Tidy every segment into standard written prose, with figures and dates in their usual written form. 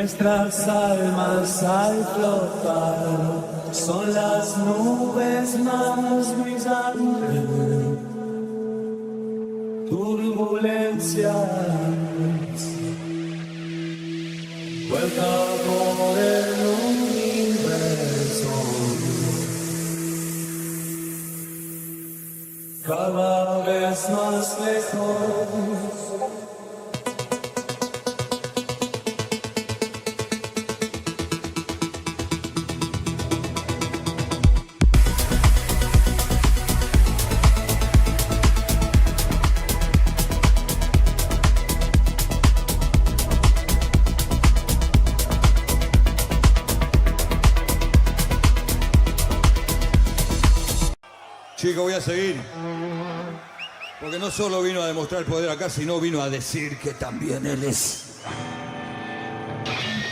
Nuestras almas al flotar son las nubes más brillantes, turbulencias, vuelta por el universo, cada vez más lejos. Chicos, voy a seguir. Porque no solo vino a demostrar poder acá, sino vino a decir que también él es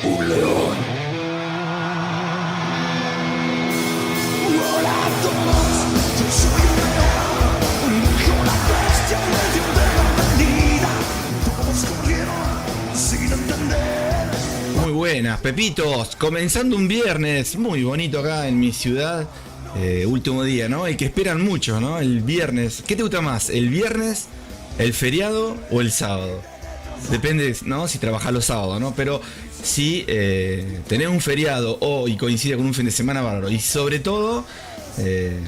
un león. Hola a todos, yo soy un león. Yo la bestia me dio de la avenida. Todos corrieron sin entender. Muy buenas, Pepitos. Comenzando un viernes muy bonito acá en mi ciudad. Último día, ¿no? El que esperan mucho, ¿no? El viernes. ¿Qué te gusta más? ¿El viernes, el feriado o el sábado? Depende, ¿no? Si trabajás los sábados, ¿no? Pero si tenés un feriado y coincide con un fin de semana bárbaro. Y sobre todo,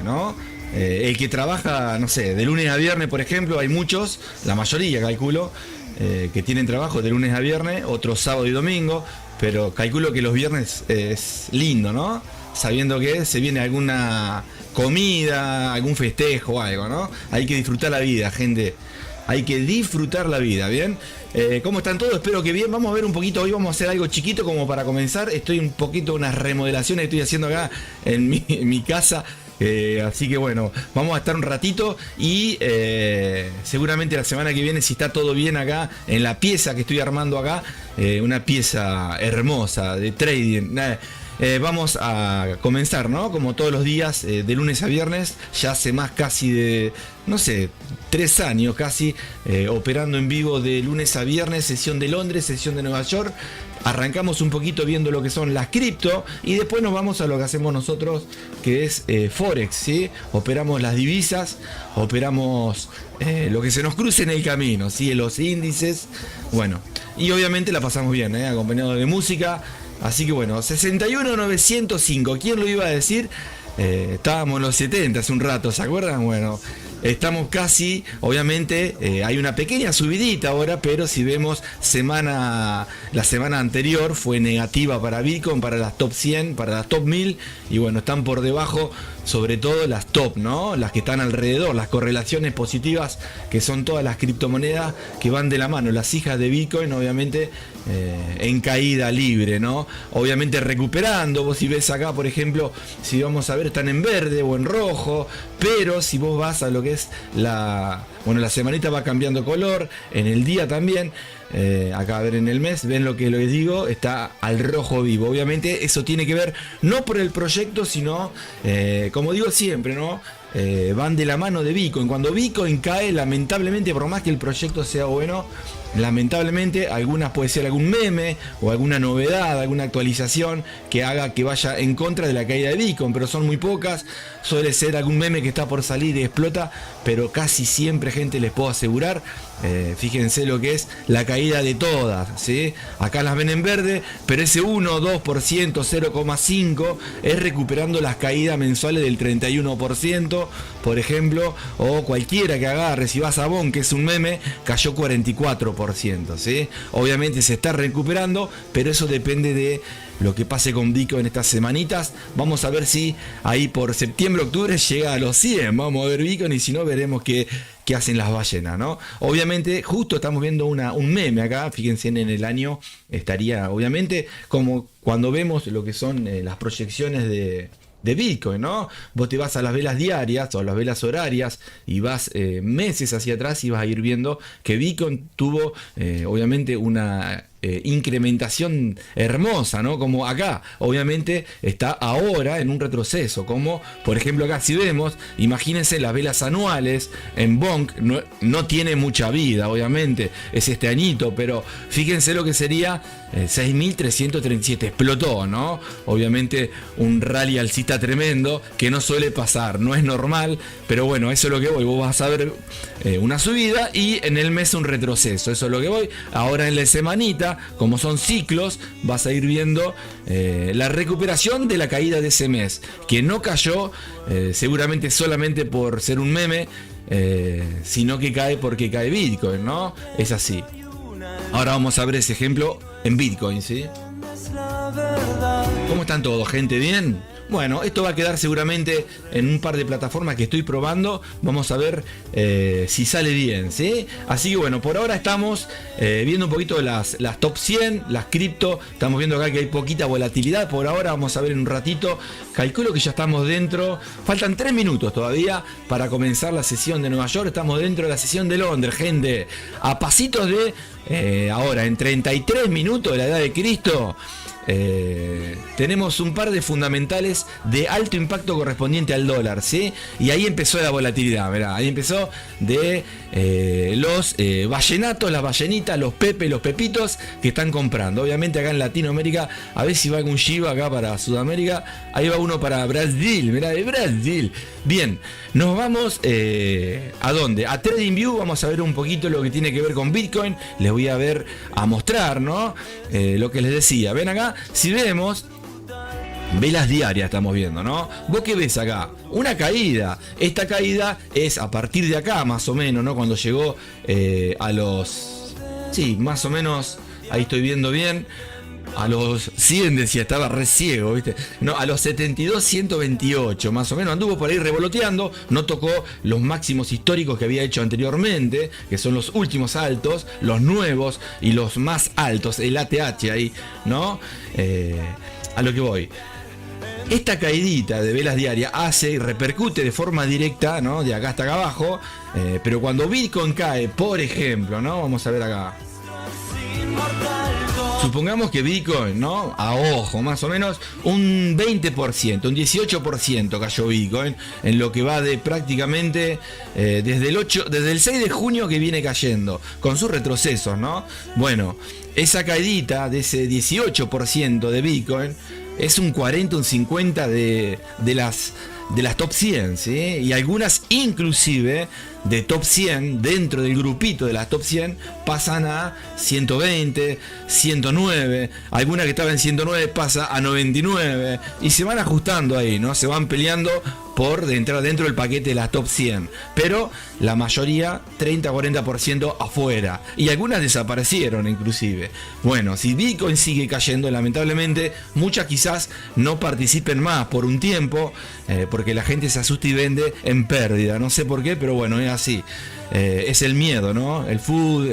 ¿no? El que trabaja, no sé, de lunes a viernes, por ejemplo, hay muchos, la mayoría calculo, que tienen trabajo de lunes a viernes, otros sábado y domingo, pero calculo que los viernes es lindo, ¿no? Sabiendo que se viene alguna comida, algún festejo o algo, ¿no? Hay que disfrutar la vida, gente. Hay que disfrutar la vida, ¿bien? ¿Cómo están todos? Espero que bien. Vamos a ver un poquito, hoy vamos a hacer algo chiquito como para comenzar. Estoy un poquito, unas remodelaciones que estoy haciendo acá en mi casa. Así que bueno, vamos a estar un ratito y seguramente la semana que viene, si está todo bien acá, en la pieza que estoy armando acá, una pieza hermosa de trading. Vamos a comenzar, ¿no? Como todos los días, de lunes a viernes, ya hace más casi de, no sé, 3 años casi, operando en vivo de lunes a viernes, sesión de Londres, sesión de Nueva York. Arrancamos un poquito viendo lo que son las cripto y después nos vamos a lo que hacemos nosotros, que es Forex, ¿sí? Operamos las divisas, operamos lo que se nos cruce en el camino, ¿sí? Los índices, bueno, y obviamente la pasamos bien, acompañado de música. Así que bueno, 61.905, ¿quién lo iba a decir? Estábamos en los 70 hace un rato, ¿se acuerdan? Bueno, estamos casi, obviamente hay una pequeña subidita ahora, pero si vemos la semana anterior fue negativa para Bitcoin, para las top 100, para las top 1000, y bueno, están por debajo, sobre todo las top, ¿no? Las que están alrededor, las correlaciones positivas, que son todas las criptomonedas que van de la mano, las hijas de Bitcoin, obviamente en caída libre, ¿no? Obviamente recuperando. Vos si ves acá, por ejemplo, si vamos a ver, están en verde o en rojo, pero si vos vas a lo que es la semanita va cambiando color, en el día también. Acá a ver en el mes, ven lo que les digo, está al rojo vivo. Obviamente eso tiene que ver no por el proyecto, sino como digo siempre, ¿no? Van de la mano de Bitcoin. Cuando Bitcoin cae, lamentablemente, por más que el proyecto sea bueno, lamentablemente puede ser algún meme o alguna novedad, alguna actualización que haga que vaya en contra de la caída de Bitcoin, pero son muy pocas. Suele ser algún meme que está por salir y explota, pero casi siempre, gente, les puedo asegurar, fíjense lo que es la caída de todas, ¿sí? Acá las ven en verde, pero ese 1, 2%, 0,5 es recuperando las caídas mensuales del 31%, por ejemplo, o cualquiera que agarre, si vas a Bon, que es un meme, cayó 44%, ¿sí? Obviamente se está recuperando, pero eso depende de lo que pase con Bitcoin en estas semanitas. Vamos a ver si ahí por septiembre, octubre llega a los 100. Vamos a ver Bitcoin y si no, veremos qué hacen las ballenas, ¿no? Obviamente, justo estamos viendo un meme acá. Fíjense, en el año estaría, obviamente, como cuando vemos lo que son las proyecciones de Bitcoin, ¿no? Vos te vas a las velas diarias o a las velas horarias y vas meses hacia atrás y vas a ir viendo que Bitcoin tuvo obviamente una incrementación hermosa, ¿no? Como acá, obviamente está ahora en un retroceso, como por ejemplo acá si vemos, imagínense las velas anuales en Bonk, no tiene mucha vida, obviamente, es este añito, pero fíjense lo que sería 6.337, explotó, ¿no? Obviamente un rally alcista tremendo que no suele pasar, no es normal, pero bueno, eso es lo que voy, vos vas a ver una subida y en el mes un retroceso, eso es lo que voy. Ahora en la semanita, como son ciclos, vas a ir viendo la recuperación de la caída de ese mes, que no cayó seguramente solamente por ser un meme, sino que cae porque cae Bitcoin, ¿no? Es así. Ahora vamos a ver ese ejemplo en Bitcoin, ¿sí? ¿Cómo están todos, gente? ¿Bien? Bueno, esto va a quedar seguramente en un par de plataformas que estoy probando. Vamos a ver si sale bien, ¿sí? Así que bueno, por ahora estamos viendo un poquito las top 100, las cripto. Estamos viendo acá que hay poquita volatilidad. Por ahora vamos a ver en un ratito. Calculo que ya estamos dentro. Faltan 3 minutos todavía para comenzar la sesión de Nueva York. Estamos dentro de la sesión de Londres, gente. A pasitos de ahora, en 33 minutos de la edad de Cristo. Tenemos un par de fundamentales de alto impacto correspondiente al dólar, ¿sí? Y ahí empezó la volatilidad, ¿verdad? Ahí empezó de los ballenatos, las ballenitas, los pepes, los pepitos que están comprando. Obviamente acá en Latinoamérica, a ver si va algún Shiba acá para Sudamérica. Ahí va uno para Brasil, mirá, de Brasil. Bien, nos vamos ¿a dónde? A TradingView, vamos a ver un poquito lo que tiene que ver con Bitcoin. Les voy a mostrar, ¿no? Lo que les decía. Ven acá, si vemos velas diarias estamos viendo, ¿no? ¿Vos qué ves acá? Una caída. Esta caída es a partir de acá, más o menos, ¿no? Cuando llegó a los... Sí, más o menos, ahí estoy viendo bien. A los 100 decía, estaba re ciego, ¿viste? No, a los 72, 128, más o menos. Anduvo por ahí revoloteando, no tocó los máximos históricos que había hecho anteriormente, que son los últimos altos, los nuevos y los más altos, el ATH ahí, ¿no? A lo que voy. Esta caidita de velas diarias hace y repercute de forma directa, ¿no? De acá hasta acá abajo, pero cuando Bitcoin cae, por ejemplo, ¿no? Vamos a ver acá. Supongamos que Bitcoin, ¿no? A ojo, más o menos un 20%, un 18% cayó Bitcoin en lo que va de prácticamente desde el 6 de junio que viene cayendo, con sus retrocesos, ¿no? Bueno, esa caidita de ese 18% de Bitcoin es un 40, un 50 de las top 100, ¿sí? Y algunas inclusive de top 100, dentro del grupito de las top 100, pasan a 120, 109, alguna que estaba en 109 pasa a 99, y se van ajustando ahí, ¿no? Se van peleando por entrar dentro del paquete de las top 100, pero la mayoría, 30-40% afuera, y algunas desaparecieron inclusive. Bueno, si Bitcoin sigue cayendo, lamentablemente, muchas quizás no participen más por un tiempo, porque la gente se asusta y vende en pérdida, no sé por qué, pero bueno, es así. Es el miedo, ¿no? El food,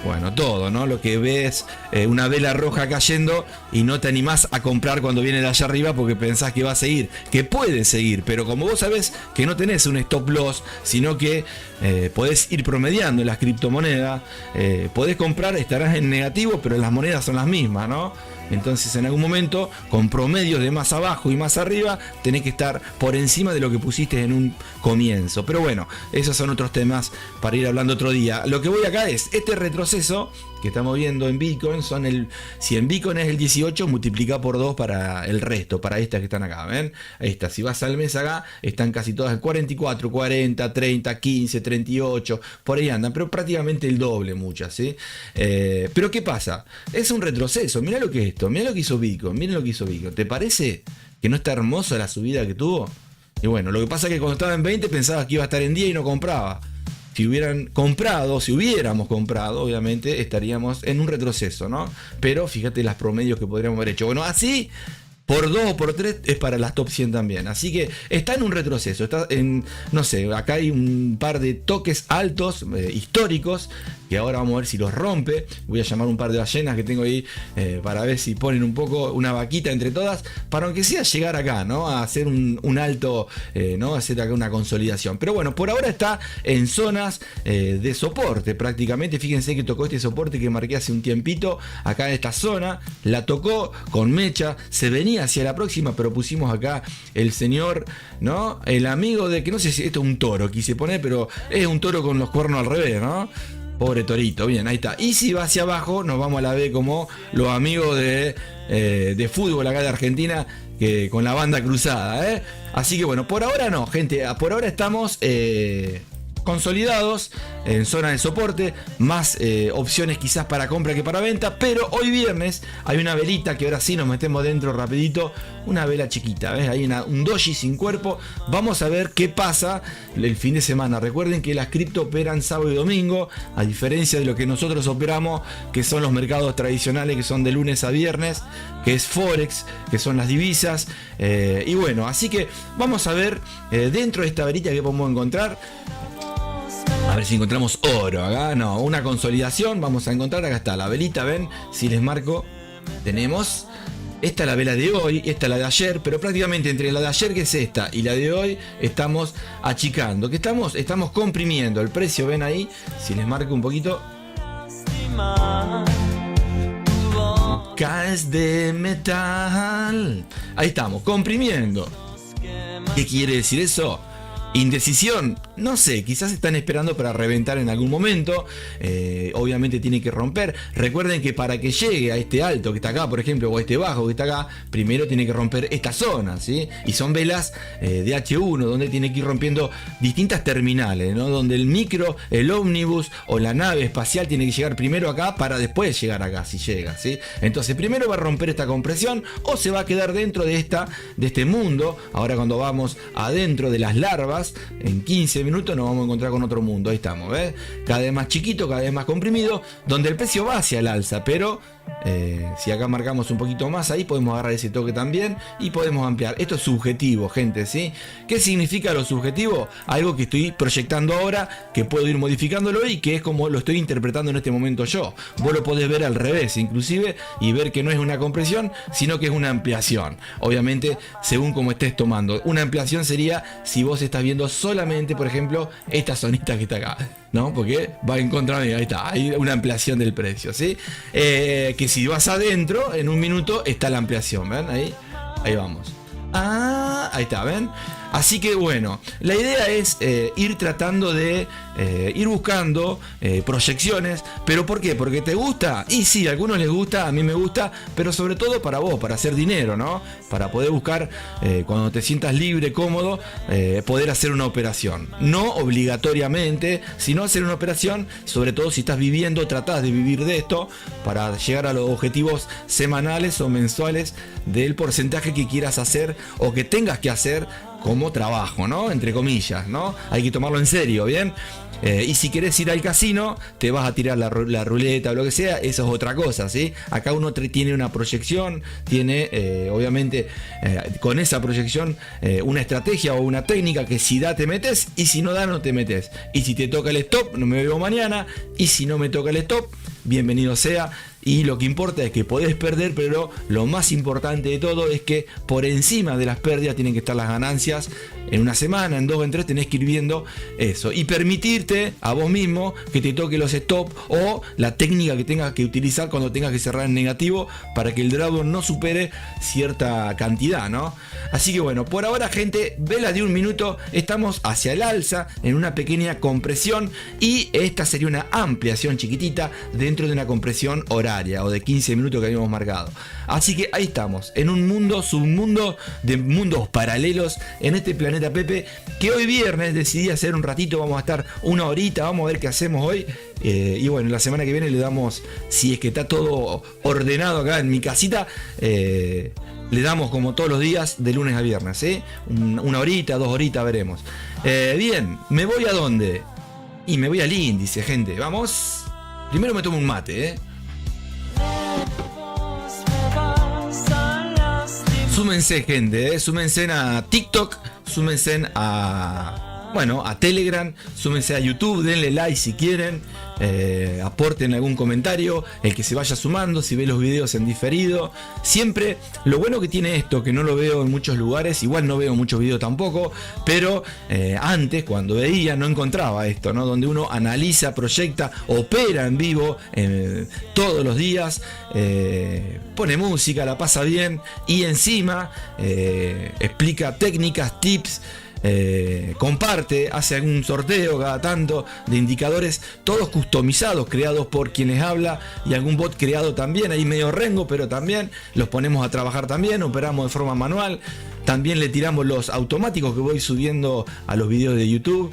bueno, todo, ¿no? Lo que ves, una vela roja cayendo y no te animás a comprar cuando viene de allá arriba porque pensás que va a seguir, que puede seguir, pero como vos sabés que no tenés un stop loss, sino que podés ir promediando en las criptomonedas, podés comprar, estarás en negativo, pero las monedas son las mismas, ¿no? Entonces en algún momento, con promedios de más abajo y más arriba, tenés que estar por encima de lo que pusiste en un comienzo. Pero bueno, esos son otros temas para ir hablando otro día. Lo que voy acá es, este retroceso que estamos viendo en Bitcoin, si en Bitcoin es el 18, multiplica por 2 para el resto, para estas que están acá, ¿ven? Ahí está, si vas al mes acá, están casi todas en 44, 40, 30, 15, 38, por ahí andan, pero prácticamente el doble muchas, ¿sí? Pero ¿qué pasa? Es un retroceso, mirá lo que es esto, mirá lo que hizo Bitcoin, miren lo que hizo Bitcoin. ¿Te parece que no está hermosa la subida que tuvo? Y bueno, lo que pasa es que cuando estaba en 20 pensaba que iba a estar en 10 y no compraba. Si hubiéramos comprado, obviamente estaríamos en un retroceso, ¿no? Pero fíjate las promedios que podríamos haber hecho. Bueno, así, por 2 o por 3 es para las top 100 también. Así que está en un retroceso. Está en, no sé, acá hay un par de toques altos, históricos, que ahora vamos a ver si los rompe. Voy a llamar un par de ballenas que tengo ahí para ver si ponen un poco, una vaquita entre todas, para aunque sea llegar acá, ¿no? A hacer un alto, ¿no? A hacer acá una consolidación. Pero bueno, por ahora está en zonas de soporte prácticamente. Fíjense que tocó este soporte que marqué hace un tiempito, acá en esta zona, la tocó con mecha, se venía hacia la próxima, pero pusimos acá el señor, ¿no? El amigo de, que no sé si esto es un toro, quise poner, pero es un toro con los cuernos al revés, ¿no? Pobre torito, bien, ahí está. Y si va hacia abajo, nos vamos a la B como los amigos de fútbol acá de Argentina, que con la banda cruzada, ¿eh? Así que bueno, por ahora no, gente, por ahora estamos consolidados en zona de soporte, más opciones quizás para compra que para venta, pero hoy viernes hay una velita que ahora sí nos metemos dentro rapidito, una vela chiquita, ¿ves? Hay un doji sin cuerpo. Vamos a ver qué pasa el fin de semana. Recuerden que las cripto operan sábado y domingo, a diferencia de lo que nosotros operamos, que son los mercados tradicionales, que son de lunes a viernes, que es Forex, que son las divisas, y bueno, así que vamos a ver dentro de esta velita que podemos encontrar. A ver si encontramos oro acá, no, una consolidación, vamos a encontrar, acá está la velita, ven, si les marco, tenemos, esta es la vela de hoy, esta es la de ayer, pero prácticamente entre la de ayer, que es esta, y la de hoy, estamos achicando, que estamos comprimiendo el precio, ven ahí, si les marco un poquito, caes de metal, ahí estamos, comprimiendo. ¿Qué quiere decir eso? Indecisión, no sé, quizás están esperando para reventar en algún momento, obviamente tiene que romper. Recuerden que para que llegue a este alto que está acá, por ejemplo, o a este bajo que está acá, primero tiene que romper esta zona, ¿sí? Y son velas de H1, donde tiene que ir rompiendo distintas terminales, ¿no? Donde el micro, el ómnibus o la nave espacial tiene que llegar primero acá para después llegar acá, si llega, ¿sí? Entonces primero va a romper esta compresión o se va a quedar dentro de este mundo. Ahora cuando vamos adentro de las larvas, en 15 minutos nos vamos a encontrar con otro mundo. Ahí estamos, ¿ves? Cada vez más chiquito, cada vez más comprimido, donde el precio va hacia el alza, pero si acá marcamos un poquito más, ahí podemos agarrar ese toque también y podemos ampliar. Esto es subjetivo, gente, ¿sí? ¿Qué significa lo subjetivo? Algo que estoy proyectando ahora, que puedo ir modificándolo y que es como lo estoy interpretando en este momento yo. Vos lo podés ver al revés, inclusive, y ver que no es una compresión, sino que es una ampliación. Obviamente, según como estés tomando. Una ampliación sería si vos estás viendo solamente, por ejemplo, esta zonita que está acá, ¿no? Porque va en contra de, ahí está, hay una ampliación del precio, ¿sí? Que si vas adentro, en un minuto está la ampliación, ¿ven? Ahí vamos. Ahí está, ¿ven? Así que bueno, la idea es ir tratando de ir buscando proyecciones. ¿Pero por qué? ¿Porque te gusta? Y sí, a algunos les gusta, a mí me gusta, pero sobre todo para vos, para hacer dinero, ¿no? Para poder buscar, cuando te sientas libre, cómodo, poder hacer una operación. No obligatoriamente, sino hacer una operación, sobre todo si estás viviendo, tratás de vivir de esto, para llegar a los objetivos semanales o mensuales del porcentaje que quieras hacer o que tengas que hacer como trabajo, ¿no? Entre comillas, ¿no? Hay que tomarlo en serio, ¿bien? Y si querés ir al casino, te vas a tirar la ruleta o lo que sea, eso es otra cosa, ¿sí? Acá uno tiene una proyección, tiene, obviamente, con esa proyección, una estrategia o una técnica que si da te metes y si no da no te metes. Y si te toca el stop, no me veo mañana. Y si no me toca el stop, bienvenido sea. Y lo que importa es que podés perder, pero lo más importante de todo es que por encima de las pérdidas tienen que estar las ganancias. En una semana, en 2, en 3 tenés que ir viendo eso y permitirte a vos mismo que te toque los stop o la técnica que tengas que utilizar cuando tengas que cerrar en negativo para que el drawdown no supere cierta cantidad, ¿no? Así que bueno, por ahora, gente, vela de un minuto, estamos hacia el alza en una pequeña compresión y esta sería una ampliación chiquitita dentro de una compresión horaria o de 15 minutos que habíamos marcado. Así que ahí estamos, en un mundo, submundo de mundos paralelos en este planeta Pepe, que hoy viernes decidí hacer un ratito, vamos a estar una horita, vamos a ver qué hacemos hoy. Y bueno, la semana que viene le damos, si es que está todo ordenado acá en mi casita, le damos como todos los días de lunes a viernes, ¿eh? Una horita, 2 horitas, veremos. Bien, ¿me voy a dónde? Y me voy al índice, gente, vamos. Primero me tomo un mate, ¿eh? Súmense, gente, súmense a TikTok, súmense a bueno, a Telegram, súmense a YouTube, denle like si quieren, aporten algún comentario, el que se vaya sumando, si ve los videos en diferido. Siempre, lo bueno que tiene esto, que no lo veo en muchos lugares, igual no veo muchos videos tampoco, pero antes, cuando veía, no encontraba esto, ¿no? Donde uno analiza, proyecta, opera en vivo todos los días, pone música, la pasa bien y encima explica técnicas, tips. Comparte, hace algún sorteo cada tanto de indicadores, todos customizados, creados por quien les habla y algún bot creado también, ahí medio rengo, pero también los ponemos a trabajar también, operamos de forma manual. También le tiramos los automáticos que voy subiendo a los videos de YouTube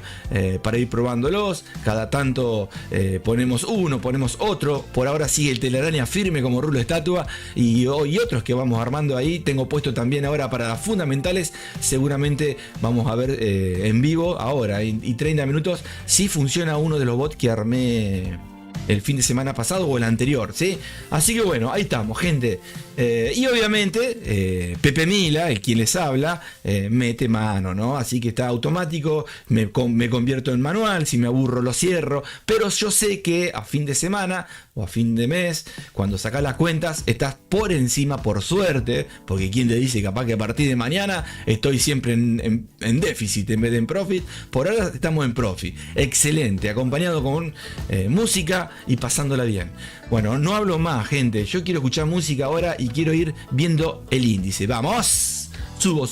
para ir probándolos. Cada tanto ponemos uno, ponemos otro. Por ahora sigue el Telaraña firme como rulo de estatua. Y otros que vamos armando ahí. Tengo puesto también ahora para las fundamentales. Seguramente vamos a ver en vivo ahora. Y 30 minutos si funciona uno de los bots que armé el fin de semana pasado o el anterior, ¿sí? Así que bueno, ahí estamos, gente. Y obviamente, Pepe Mila, el quien les habla, mete mano, ¿no? Así que está automático, me convierto en manual, si me aburro lo cierro, pero yo sé que a fin de semana o a fin de mes, cuando sacas las cuentas, estás por encima, por suerte, porque quien te dice capaz que a partir de mañana estoy siempre en déficit en vez de en profit. Por ahora estamos en profit, excelente, acompañado con música y pasándola bien. Bueno, no hablo más, gente, yo quiero escuchar música ahora y quiero ir viendo el índice. ¡Vamos! Subo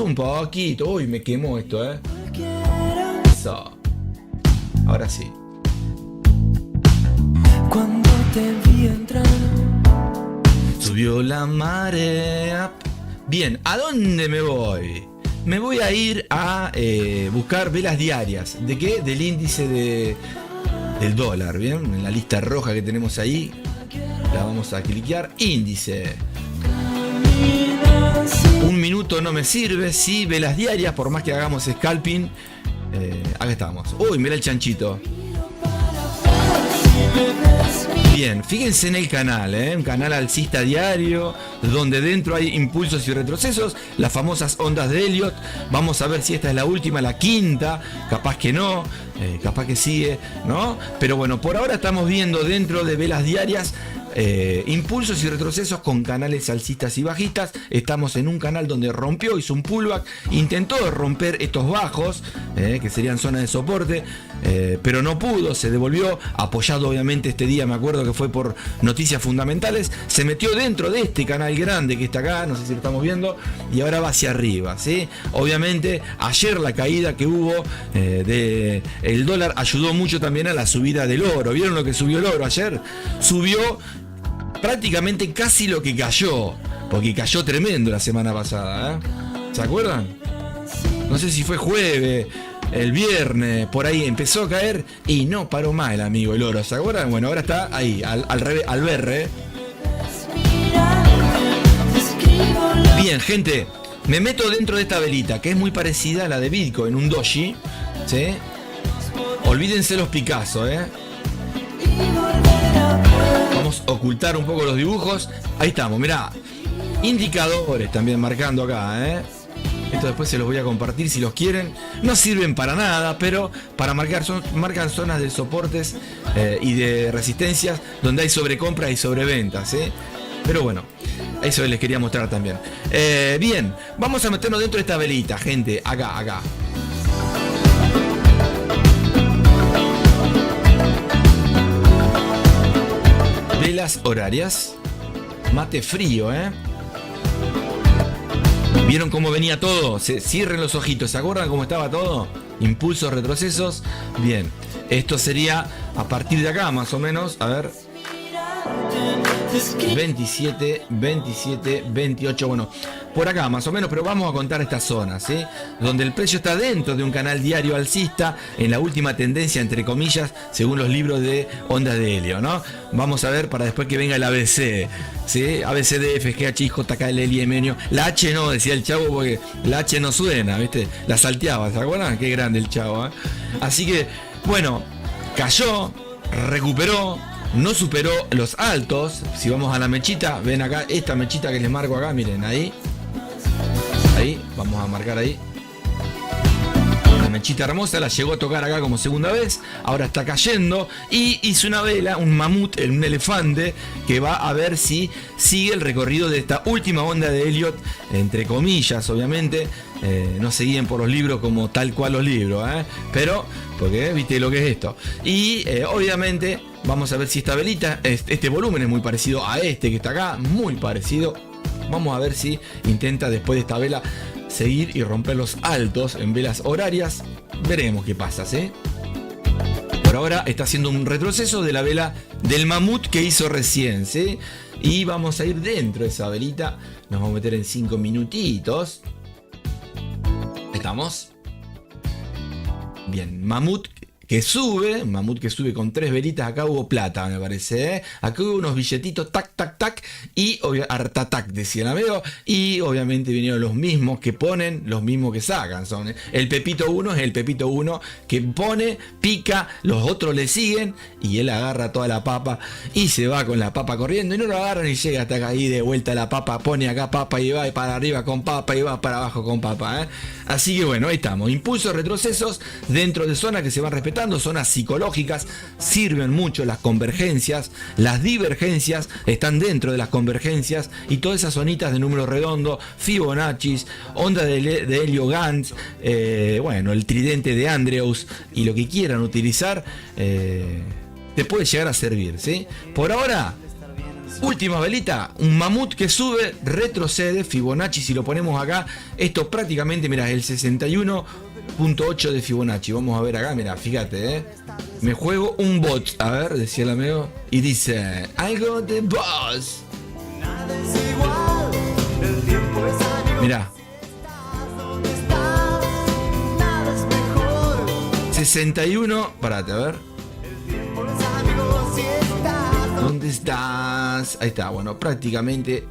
un poquito. Uy, me quemó esto, Eso. Ahora sí. Cuando te vi entrar, Subió la marea. Bien, ¿a dónde me voy? Me voy a ir a buscar velas diarias. ¿De qué? Del índice del dólar, ¿bien? En la lista roja que tenemos ahí. La vamos a cliquear. Índice. Un minuto no me sirve. Sí, velas diarias, por más que hagamos scalping. Acá estamos. Uy, mira el chanchito. Bien, fíjense en el canal, un canal alcista diario, donde dentro hay impulsos y retrocesos, las famosas ondas de Elliot. Vamos a ver si esta es la última, la quinta, capaz que no, capaz que sigue, ¿no? Pero bueno, por ahora estamos viendo dentro de velas diarias impulsos y retrocesos con canales alcistas y bajistas. Estamos en un canal donde rompió, hizo un pullback, intentó romper estos bajos, que serían zonas de soporte, pero no pudo, se devolvió, apoyado obviamente este día, me acuerdo que fue por noticias fundamentales, se metió dentro de este canal grande que está acá, no sé si lo estamos viendo, y ahora va hacia arriba, ¿sí? Obviamente ayer la caída que hubo del dólar ayudó mucho también a la subida del oro. ¿Vieron lo que subió el oro ayer? Subió prácticamente casi lo que cayó, porque cayó tremendo la semana pasada, ¿se acuerdan? No sé si fue jueves, el viernes, por ahí empezó a caer y no paró más el amigo el oro, ¿se acuerdan? Bueno, ahora está ahí, al revés, al berre. Bien, gente, me meto dentro de esta velita, que es muy parecida a la de Bitcoin, un doji, ¿sí? Olvídense los Picasso, Vamos a ocultar un poco los dibujos. Ahí estamos, mirá. Indicadores también marcando acá, Esto después se los voy a compartir si los quieren. No sirven para nada, pero para marcan zonas de soportes y de resistencias donde hay sobrecompras y sobreventas, Pero bueno, eso les quería mostrar también. Bien, vamos a meternos dentro de esta velita, gente. Acá. Velas horarias. Mate frío, ¿Vieron cómo venía todo? Cierren los ojitos, ¿se acuerdan cómo estaba todo? Impulsos, retrocesos. Bien, esto sería a partir de acá más o menos, a ver. 27, 28, bueno, por acá más o menos, pero vamos a contar estas zonas, donde el precio está dentro de un canal diario alcista, en la última tendencia, entre comillas, según los libros de ondas de helio, ¿no? Vamos a ver para después que venga el ABC, ABCDF, GH, JKL, L, la H no, decía el chavo, porque la H no suena, ¿viste? La salteaba, ¿se acuerdan? Qué grande el chavo, Así que, bueno, cayó, recuperó, no superó los altos. Si vamos a la mechita, ven acá, esta mechita que les marco acá, miren, ahí, vamos a marcar ahí. mechita hermosa, la llegó a tocar acá como segunda vez, ahora está cayendo y hizo una vela, un mamut, un elefante, que va a ver si sigue el recorrido de esta última onda de Elliot, entre comillas, obviamente. No se guíen por los libros como tal cual los libros, pero, porque viste lo que es esto. Y obviamente vamos a ver si esta velita, este volumen es muy parecido a este que está acá, muy parecido. Vamos a ver si intenta después de esta vela seguir y romper los altos en velas horarias. Veremos qué pasa, ¿sí? Por ahora está haciendo un retroceso de la vela del mamut que hizo recién, ¿sí? Y vamos a ir dentro de esa velita. Nos vamos a meter en 5 minutitos. ¿Estamos? Bien, mamut que sube con 3 velitas. Acá hubo plata, me parece, ¿eh? Acá hubo unos billetitos, tac, tac, tac, y hartatac, decía el amigo. Y obviamente vinieron los mismos que ponen, los mismos que sacan. Son el Pepito 1 es el Pepito 1 que pone, pica, los otros le siguen y él agarra toda la papa y se va con la papa corriendo y no lo agarran y llega hasta acá y de vuelta la papa, pone acá papa y va para arriba con papa y va para abajo con papa, ¿eh? Así que bueno, ahí estamos. Impulsos, retrocesos dentro de zonas que se van respetando. Zonas psicológicas, sirven mucho las convergencias, las divergencias están dentro de las convergencias y todas esas zonitas de número redondo, Fibonacci, onda de Helio Gantz, bueno, el tridente de Andrews y lo que quieran utilizar, te puede llegar a servir, ¿sí? Por ahora, última velita, un mamut que sube, retrocede, Fibonacci, si lo ponemos acá, esto prácticamente, mira, el 61.8 de Fibonacci. Vamos a ver acá, mira, fíjate, me juego un bot, a ver, decía el amigo, y dice, I got the boss. Mira, 61, parate, a ver. ¿Dónde estás? Ahí está, bueno, prácticamente.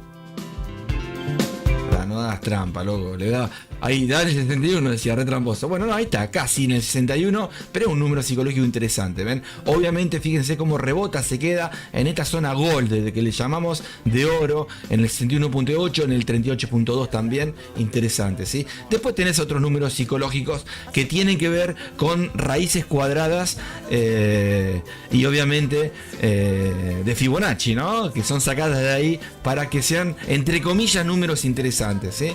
No hagas trampa, loco. Le da. Ahí, dale el 61, decía, re tramposo. Bueno, no, ahí está, casi en el 61, pero es un número psicológico interesante, ¿ven? Obviamente, fíjense cómo rebota, se queda en esta zona gold, que le llamamos de oro, en el 61.8, en el 38.2 también, interesante, ¿sí? Después tenés otros números psicológicos que tienen que ver con raíces cuadradas y obviamente de Fibonacci, ¿no? Que son sacadas de ahí para que sean, entre comillas, números interesantes, ¿sí?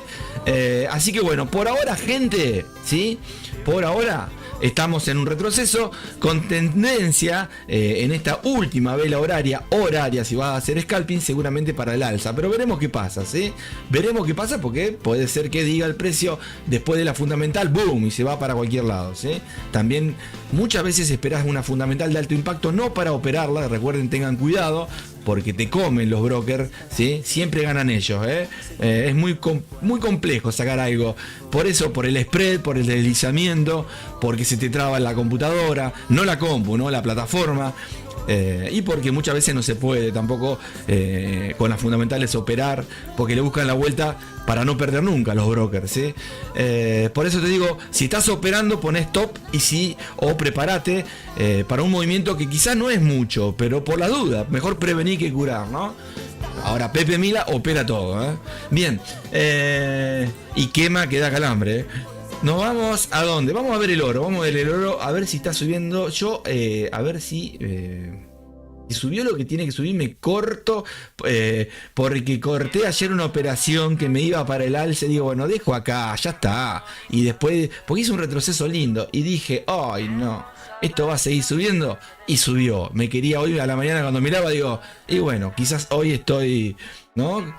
Así que bueno, por ahora, gente, ¿sí? Por ahora estamos en un retroceso con tendencia en esta última vela horaria, si vas a hacer scalping, seguramente para el alza, pero veremos qué pasa, ¿sí? Veremos qué pasa porque puede ser que diga el precio después de la fundamental, boom, y se va para cualquier lado, ¿sí? También muchas veces esperás una fundamental de alto impacto, no para operarla, recuerden, tengan cuidado, porque te comen los brokers, ¿sí? Siempre ganan ellos, es muy complejo sacar algo, por eso, por el spread, por el deslizamiento, porque se te traba la computadora, no la compu, no la plataforma, y porque muchas veces no se puede tampoco con las fundamentales operar, porque le buscan la vuelta para no perder nunca los brokers, ¿sí? Por eso te digo, si estás operando, pones stop o prepárate para un movimiento que quizás no es mucho, pero por la duda, mejor prevenir que curar, ¿no? Ahora Pepe Mila opera todo, ¿eh? Bien, y quema que da calambre, ¿eh? Nos vamos a dónde? Vamos a ver el oro. Vamos a ver el oro, a ver si está subiendo. Yo, a ver si subió lo que tiene que subir. Me corto, porque corté ayer una operación que me iba para el alce. Digo, bueno, dejo acá, ya está. Y después, porque hice un retroceso lindo. Y dije, ay, no, esto va a seguir subiendo. Y subió. Me quería hoy a la mañana cuando miraba, digo, y bueno, quizás hoy estoy, ¿no?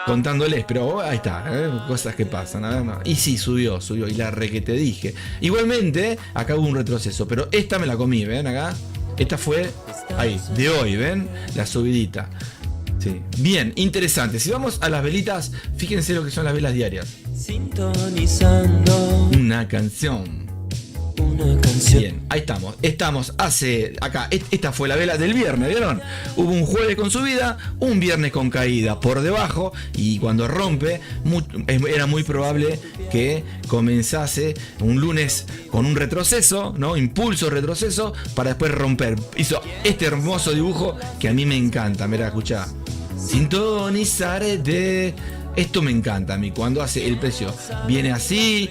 Contándoles, pero ahí está, cosas que pasan, ¿no? Y sí, subió, y la re que te dije. Igualmente, acá hubo un retroceso, pero esta me la comí, ¿ven acá? Esta fue, ahí, de hoy, ¿ven? La subidita. Sí. Bien, interesante. Si vamos a las velitas, fíjense lo que son las velas diarias. Sintonizando Una canción. una canción. Bien, ahí estamos. Estamos acá. Esta fue la vela del viernes, ¿vieron? Hubo un jueves con subida, un viernes con caída por debajo, y cuando rompe, era muy probable que comenzase un lunes con un retroceso, ¿no? Impulso, retroceso, para después romper. Hizo este hermoso dibujo que a mí me encanta. Mirá, escuchá. Sintonizaré. Esto me encanta a mí, cuando hace el precio. Viene así,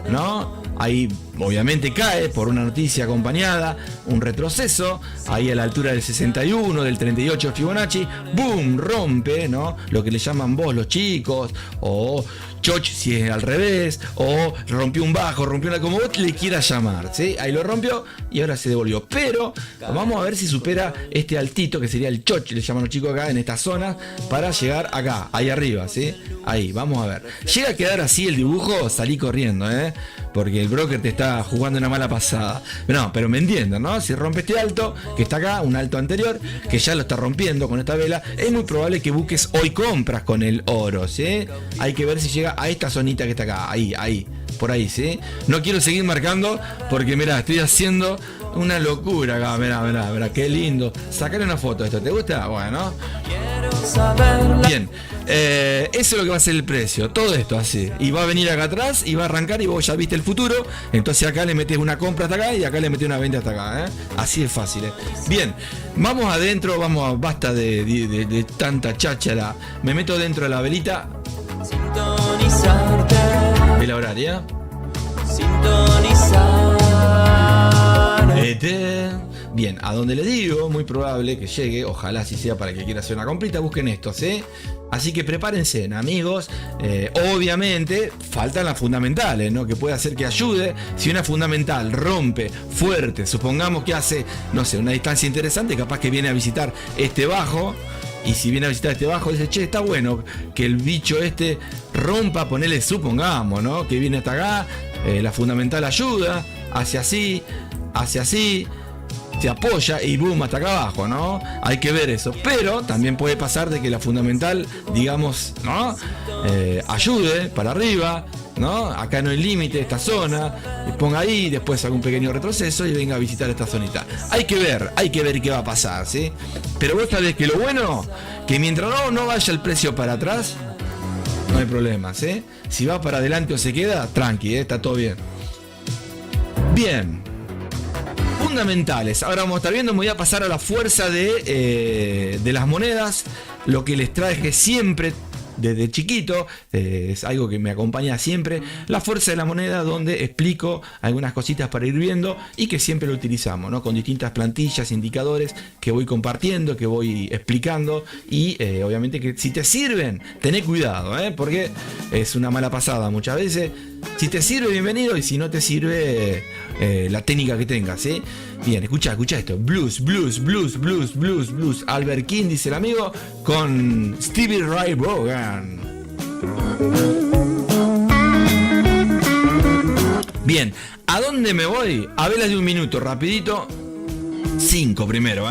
¿no? Ahí obviamente cae por una noticia acompañada, un retroceso, ahí a la altura del 61, del 38 Fibonacci, boom, rompe, ¿no? Lo que le llaman vos los chicos, o choch si es al revés, o rompió un bajo, rompió una, como vos le quieras llamar, ¿sí? Ahí lo rompió y ahora se devolvió. Pero vamos a ver si supera este altito, que sería el choch, le llaman los chicos acá en esta zona, para llegar acá, ahí arriba, ¿sí? Ahí, vamos a ver. Llega a quedar así el dibujo, salí corriendo, porque el broker te está jugando una mala pasada. No, pero me entienden, ¿no? Si rompe este alto, que está acá, un alto anterior, que ya lo está rompiendo con esta vela, es muy probable que busques hoy compras con el oro, ¿sí? Hay que ver si llega a esta zonita que está acá, ahí, por ahí, ¿sí? No quiero seguir marcando porque, mirá, estoy haciendo una locura acá, mirá, qué lindo. Sacarle una foto de esto, ¿te gusta? Bueno. Bien, eso es lo que va a ser el precio, todo esto así. Y va a venir acá atrás y va a arrancar y vos ya viste el futuro. Entonces acá le metes una compra hasta acá y acá le metes una venta hasta acá, Así es fácil, Bien, vamos adentro, basta de tanta cháchara. Me meto dentro de la velita. Sintonizarte. Vela horaria. Sintonizar. Bien, a donde le digo, muy probable que llegue, ojalá si sea para que quiera hacer una comprita, busquen esto, ¿sí? Así que prepárense, amigos. Obviamente faltan las fundamentales, ¿no? Que puede hacer que ayude. Si una fundamental rompe fuerte, supongamos que hace, no sé, una distancia interesante, capaz que viene a visitar este bajo. Y si viene a visitar este bajo, dice, che, está bueno que el bicho este rompa, ponele, supongamos, ¿no? Que viene hasta acá, la fundamental ayuda, hace así, se apoya y boom, hasta acá abajo, ¿no? Hay que ver eso. Pero también puede pasar de que la fundamental, digamos, ¿no? Ayude para arriba, ¿no? Acá no hay límite, esta zona, y ponga ahí, después haga un pequeño retroceso y venga a visitar esta zonita. Hay que ver qué va a pasar, ¿sí? Pero vos sabés que lo bueno, que mientras no vaya el precio para atrás, no hay problema, ¿sí? Si va para adelante o se queda, tranqui, está todo bien. Bien. Fundamentales. Ahora vamos a estar viendo, me voy a pasar a la fuerza de las monedas. Lo que les traje siempre desde chiquito, es algo que me acompaña siempre, la fuerza de la moneda, donde explico algunas cositas para ir viendo y que siempre lo utilizamos, ¿no? Con distintas plantillas, indicadores que voy compartiendo, que voy explicando y obviamente que si te sirven, tené cuidado, porque es una mala pasada muchas veces. Si te sirve, bienvenido, y si no te sirve, la técnica que tengas, ¿sí? Bien, escucha esto. Blues. Albert King, dice el amigo, con Stevie Ray Vaughan. Bien, ¿a dónde me voy? A velas de un minuto, rapidito. 5 primero,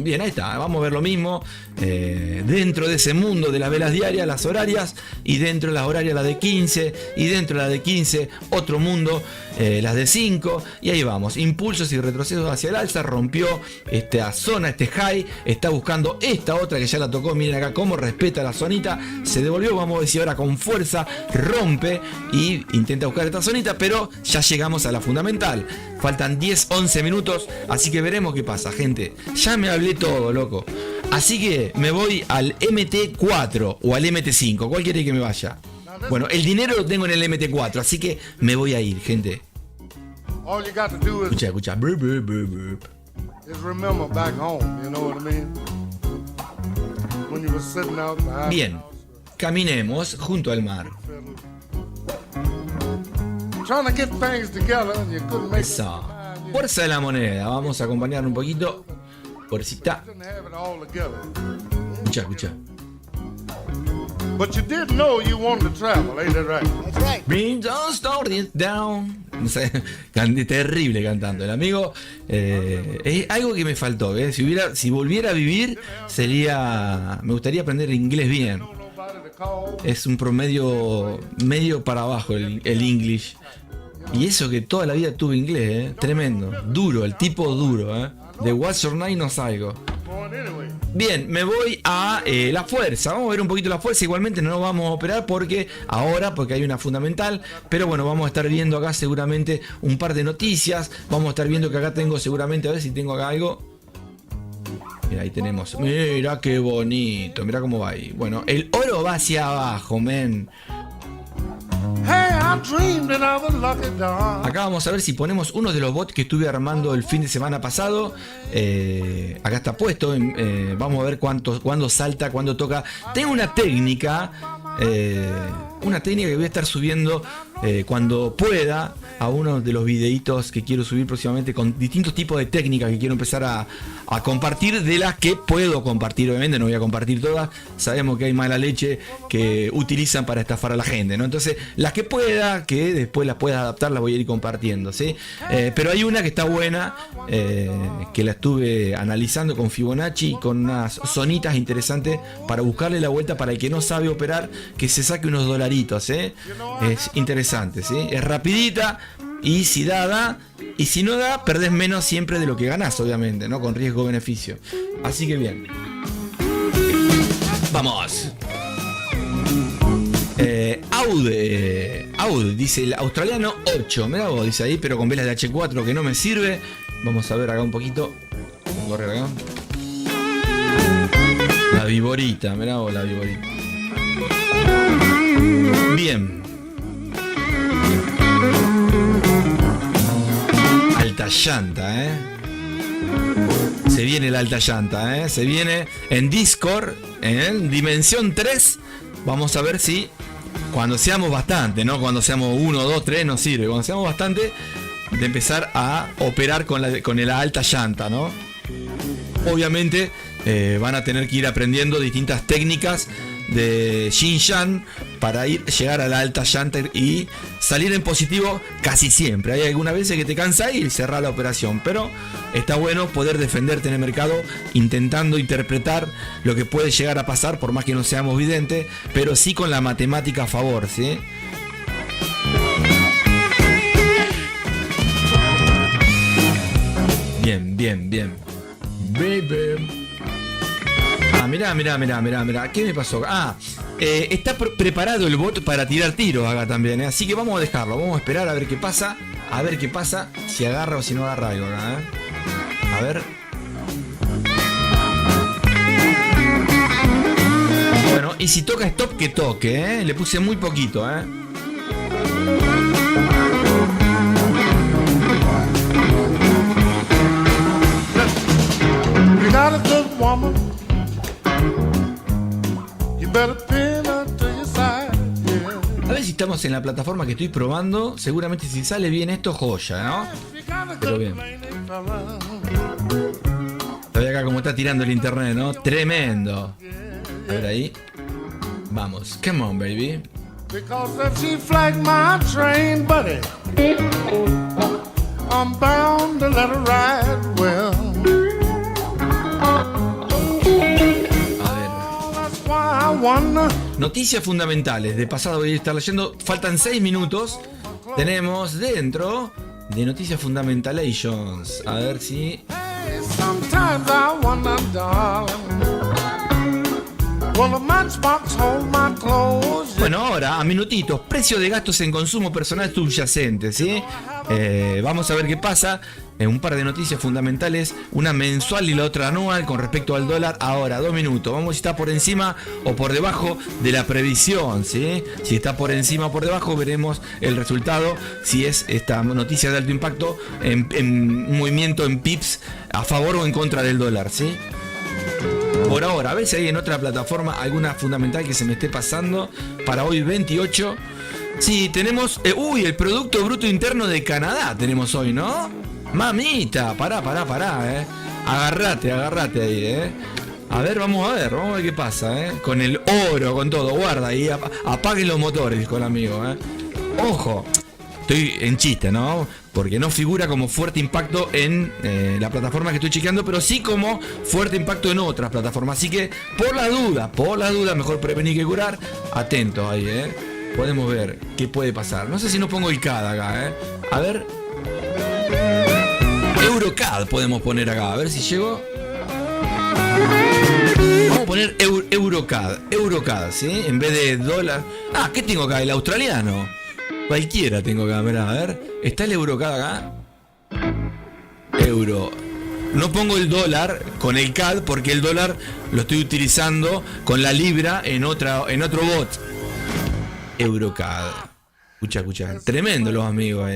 Bien, ahí está, vamos a ver lo mismo. Dentro de ese mundo de las velas diarias, las horarias, y dentro de las horarias las de 15, y dentro de las de 15 otro mundo, las de 5, y ahí vamos, impulsos y retrocesos hacia el alza. Rompió esta zona, este high, está buscando esta otra que ya la tocó. Miren acá cómo respeta la zonita, se devolvió, vamos a ver si ahora con fuerza rompe y intenta buscar esta zonita, pero ya llegamos a la fundamental. Faltan 10-11 minutos, así que veremos qué pasa, gente. Ya me hablé todo, loco. Así que me voy al MT4 o al MT5. ¿Cuál quiere que me vaya? Bueno, el dinero lo tengo en el MT4, así que me voy a ir, gente. Escucha. Bien, caminemos junto al mar. Eso. Fuerza de la moneda. Vamos a acompañar un poquito. Fuercita. Escucha. But you did know you wanted to travel, ain't that right? That's right. Bring those stories down. No sé, terrible cantando el amigo. Es algo que me faltó. Si volviera a vivir, me gustaría aprender inglés bien. Es un promedio medio para abajo el English. Y eso que toda la vida tuve inglés, tremendo. Duro, el tipo duro, De What's Your Name no salgo. Bien, me voy a la fuerza. Vamos a ver un poquito la fuerza. Igualmente no vamos a operar porque hay una fundamental. Pero bueno, vamos a estar viendo acá seguramente un par de noticias. Vamos a estar viendo que acá tengo seguramente, a ver si tengo acá algo. Mira, ahí tenemos. Mira qué bonito. Mira cómo va ahí. Bueno, el oro va hacia abajo, men. Hey, I dreamed that I was lucky, darling. Acá vamos a ver si ponemos uno de los bots que estuve armando el fin de semana pasado. Acá está puesto. Vamos a ver cuándo salta, cuándo toca. Tengo una técnica. Que voy a estar subiendo cuando pueda a uno de los videitos que quiero subir próximamente con distintos tipos de técnicas que quiero empezar a compartir, de las que puedo compartir. Obviamente no voy a compartir todas, sabemos que hay mala leche que utilizan para estafar a la gente, ¿no? Entonces las que pueda, que después las pueda adaptar, las voy a ir compartiendo, ¿sí? Pero hay una que está buena, que la estuve analizando con Fibonacci y con unas zonitas interesantes para buscarle la vuelta para el que no sabe operar, que se saque unos dolaritos, ¿eh? Es interesante, ¿sí? Es rapidita, y si da, y si no da, perdés menos siempre de lo que ganás, obviamente, ¿no? Con riesgo-beneficio. Así que bien. Vamos. Aud, dice el australiano 8. Mirá vos, dice ahí, pero con velas de H4 que no me sirve. Vamos a ver acá un poquito. Vamos a correr acá. La viborita, mirá vos, la viborita. Bien. Alta llanta, Se viene la alta llanta, Se viene en Discord, en Dimensión 3. Vamos a ver si cuando seamos bastante, ¿no? Cuando seamos 1, 2, 3 no sirve. Cuando seamos bastante, de empezar a operar con la alta llanta, ¿no? Obviamente van a tener que ir aprendiendo distintas técnicas de Xinjiang para llegar a la alta llanta y salir en positivo casi siempre. Hay algunas veces que te cansa y cerrar la operación, pero está bueno poder defenderte en el mercado intentando interpretar lo que puede llegar a pasar, por más que no seamos videntes, pero sí con la matemática a favor, ¿sí? Bien. Baby. Mirá. ¿Qué me pasó? Está preparado el bot para tirar tiros acá también, Así que vamos a dejarlo. Vamos a esperar a ver qué pasa. A ver qué pasa. Si agarra o si no agarra algo acá, A ver. Bueno, y si toca stop, que toque, Le puse muy poquito, You're not a good woman. You better pin her to your side, yeah. A ver si estamos en la plataforma que estoy probando. Seguramente si sale bien esto, joya, ¿no? Pero bien. Todavía acá como está tirando el internet, ¿no? Tremendo. A ver ahí. Vamos. Come on, baby. Because if she flagged my train, buddy, I'm bound to let her ride well. Noticias fundamentales. De pasado voy a estar leyendo. Faltan 6 minutos. Tenemos dentro de Noticias Fundamentalations. A ver si. Bueno, ahora a minutitos. Precio de gastos en consumo personal subyacente, ¿sí? Vamos a ver qué pasa. Un par de noticias fundamentales, una mensual y la otra anual con respecto al dólar. Ahora, 2 minutos. Vamos si está por encima o por debajo de la previsión, ¿sí? Si está por encima o por debajo, veremos el resultado. Si es esta noticia de alto impacto en movimiento en pips a favor o en contra del dólar, ¿sí? Por ahora, a ver si hay en otra plataforma alguna fundamental que se me esté pasando para hoy 28. Sí, tenemos... el Producto Bruto Interno de Canadá tenemos hoy, ¿no? Mamita, pará, Agarrate ahí, A ver, vamos a ver qué pasa, Con el oro, con todo, guarda ahí, apaguen los motores con el amigo, Ojo, estoy en chiste, ¿no? Porque no figura como fuerte impacto en la plataforma que estoy chequeando, pero sí como fuerte impacto en otras plataformas. Así que, por la duda, mejor prevenir que curar. Atentos ahí, Podemos ver qué puede pasar. No sé si no pongo el CAD acá, A ver. Eurocad podemos poner acá, a ver si llego. Vamos a poner Eurocad, ¿sí? En vez de dólar. ¿Qué tengo acá? El australiano. Cualquiera tengo acá, mirá, a ver. ¿Está el Eurocad acá? Euro. No pongo el dólar con el CAD porque el dólar lo estoy utilizando con la libra en otro bot. Eurocad. Escucha. Tremendo los amigos,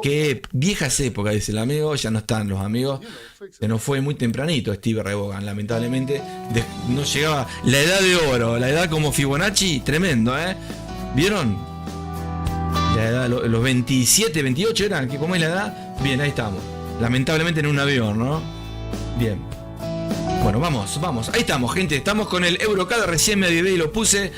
Qué viejas épocas, dice el amigo. Ya no están los amigos. Se nos fue muy tempranito Steve Ray Vaughan, lamentablemente. No llegaba la edad de oro, la edad como Fibonacci. Tremendo, ¿Vieron? La edad, los 27, 28 eran. ¿Cómo es la edad? Bien, ahí estamos. Lamentablemente en un avión, ¿no? Bien. Bueno, vamos. Ahí estamos, gente. Estamos con el Eurocard. Recién me avivé y lo puse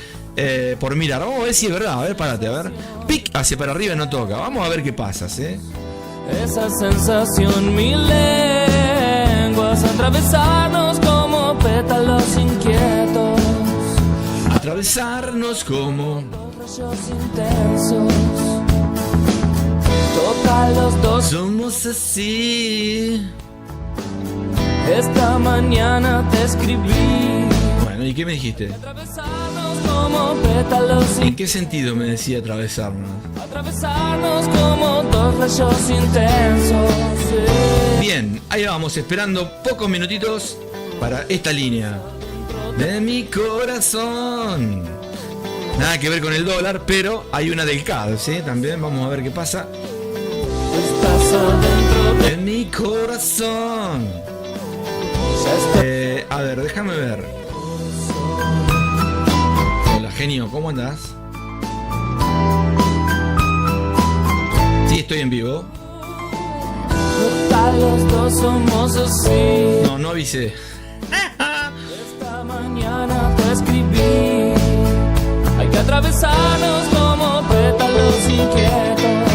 por mirar. Vamos a ver si es verdad. A ver, párate, a ver. Pic hacia para arriba y no toca. Vamos a ver qué pasa, Esa sensación, mil lenguas, atravesarnos como pétalos inquietos. Atravesarnos como Rayos intensos. Total, los dos. somos así. Esta mañana te escribí. Bueno, ¿y qué me dijiste? Atravesarnos como pétalos ¿En qué sentido me decía atravesarnos? Atravesarnos como dos rayos intensos. Bien, ahí vamos, esperando pocos minutitos para esta línea de mi corazón. Nada que ver con el dólar, pero hay una del CAD, También vamos a ver qué pasa. Estás adentro De mi corazón. A ver, déjame ver. Hola, genio, ¿cómo andás? Sí, estoy en vivo. Total, los dos somos así. No avisé. Esta mañana te escribí. Hay que atravesarnos como pétalos inquietos.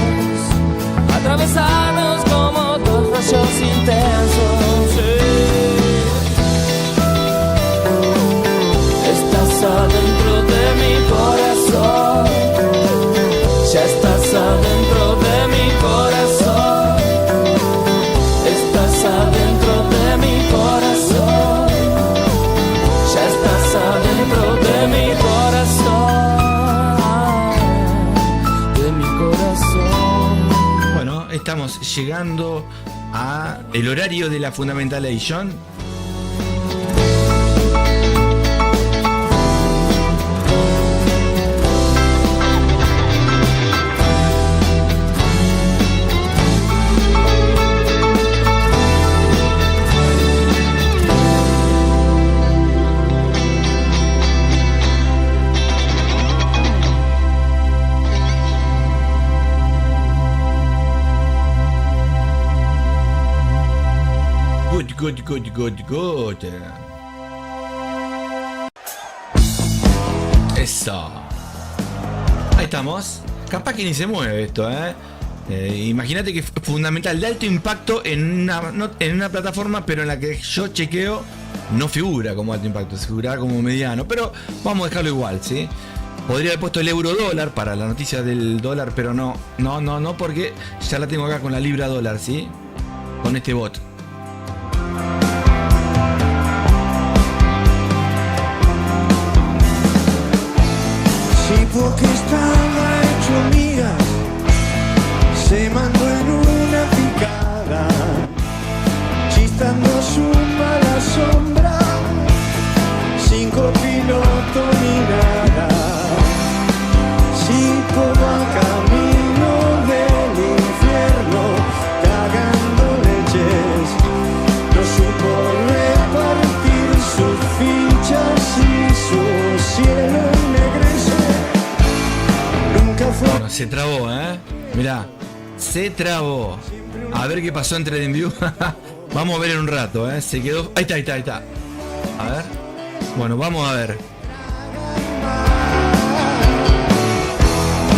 Atravesarnos como dos rayos intensos. Estás adentro de mi corazón. Ya estás adentro de mi corazón. Estás adentro de mi corazón. Ya estás adentro de mi corazón. De mi corazón. Bueno, estamos llegando a el horario de la Fundamentalation. Good. Eso. Ahí estamos. Capaz que ni se mueve esto, Imagínate que es fundamental de alto impacto en una plataforma, pero en la que yo chequeo no figura como alto impacto, se figura como mediano. Pero vamos a dejarlo igual, ¿sí? Podría haber puesto el euro dólar para la noticia del dólar, pero no, porque ya la tengo acá con la libra dólar, ¿sí? Con este bot. Porque estaba hecho mía, se mandó en una picada, chistando su mala sombra, sin copiloto ni nada. Si todo a camino del infierno, cagando leches, no supo repartir sus fichas y su cielo ennegrecer. Bueno, se trabó, Mirá, se trabó. A ver qué pasó en TradingView. Vamos a ver en un rato, Se quedó. Ahí está. A ver. Bueno, vamos a ver.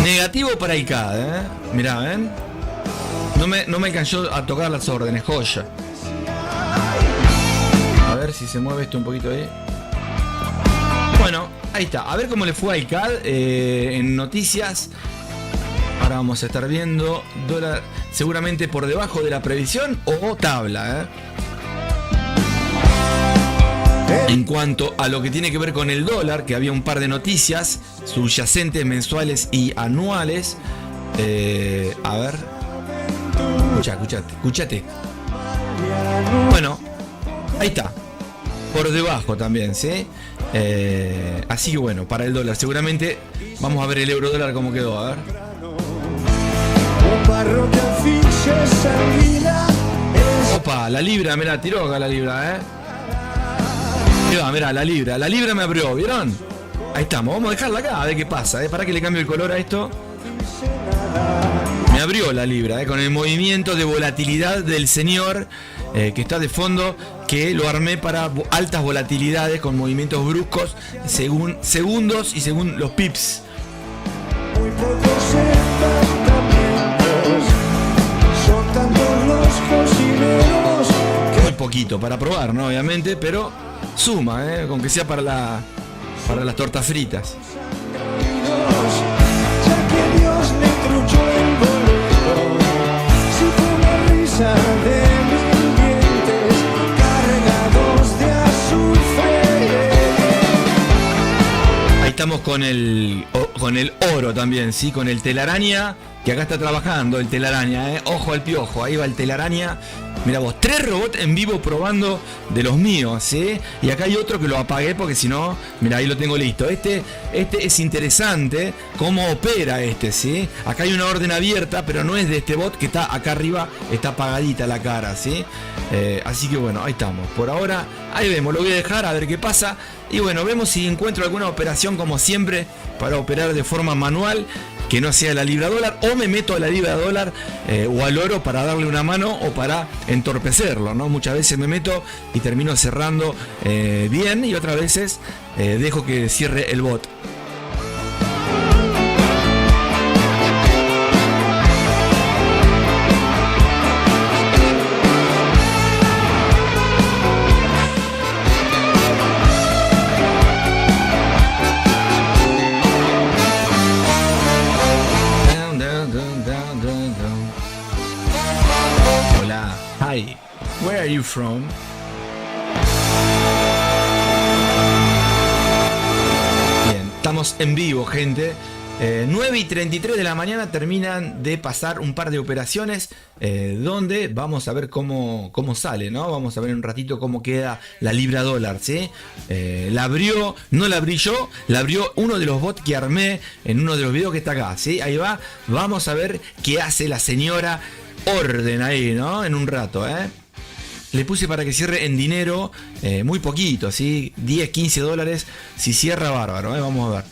Negativo para el CAD, Mirá, ¿ven? No me alcanzó a tocar las órdenes, joya. A ver si se mueve esto un poquito ahí. Bueno, ahí está. A ver cómo le fue al CAD en noticias. Ahora vamos a estar viendo dólar seguramente por debajo de la previsión o tabla. En cuanto a lo que tiene que ver con el dólar, que había un par de noticias subyacentes mensuales y anuales. A ver. Escuchate. Bueno, ahí está. Por debajo también, ¿sí? Así que bueno, para el dólar seguramente vamos a ver el euro dólar cómo quedó, a ver. parroquia asfixia e sanguina. Opa, la libra, mirá, tiró acá la libra, Ahí va, mirá, la libra me abrió, ¿vieron? Ahí estamos, vamos a dejarla acá, a ver qué pasa, para que le cambie el color a esto. Me abrió la libra, con el movimiento de volatilidad del señor que está de fondo, que lo armé para altas volatilidades con movimientos bruscos según segundos y según los pips. Muy pocos encantamientos, son tantos los cocineros que Muy poquito para probar, ¿no? Obviamente, pero suma, con que sea para las tortas fritas. ya que Dios le truchó el boleto, si fue una risa de mil dientes cargados de azufre. Ahí estamos con el oro también, ¿sí? Con el telaraña, que acá está trabajando el telaraña, Ojo al piojo, ahí va el telaraña. Mira vos, 3 robots en vivo probando de los míos, ¿sí? Y acá hay otro que lo apagué porque si no, mira, ahí lo tengo listo. Este es interesante cómo opera ¿sí? Acá hay una orden abierta, pero no es de este bot que está acá arriba, está apagadita la cara, ¿sí? Así que bueno, ahí estamos. Por ahora, ahí vemos, lo voy a dejar a ver qué pasa. Y bueno, vemos si encuentro alguna operación como siempre para operar de forma manual, que no sea la libra dólar, o me meto a la libra dólar o al oro para darle una mano o para entorpecerlo, ¿no? Muchas veces me meto y termino cerrando bien, y otras veces dejo que cierre el bot. Hola, hi, where are you from? Bien, estamos en vivo, gente. 9:33 de la mañana terminan de pasar un par de operaciones donde vamos a ver cómo sale, ¿no? Vamos a ver en un ratito cómo queda la libra dólar, ¿sí? La abrió, no la abrí yo, la abrió uno de los bots que armé en uno de los videos que está acá, ¿sí? Ahí va, vamos a ver qué hace la señora orden ahí, ¿no? En un rato, Le puse para que cierre en dinero, muy poquito, ¿sí? 10, 15 dólares, si cierra bárbaro, Vamos a ver.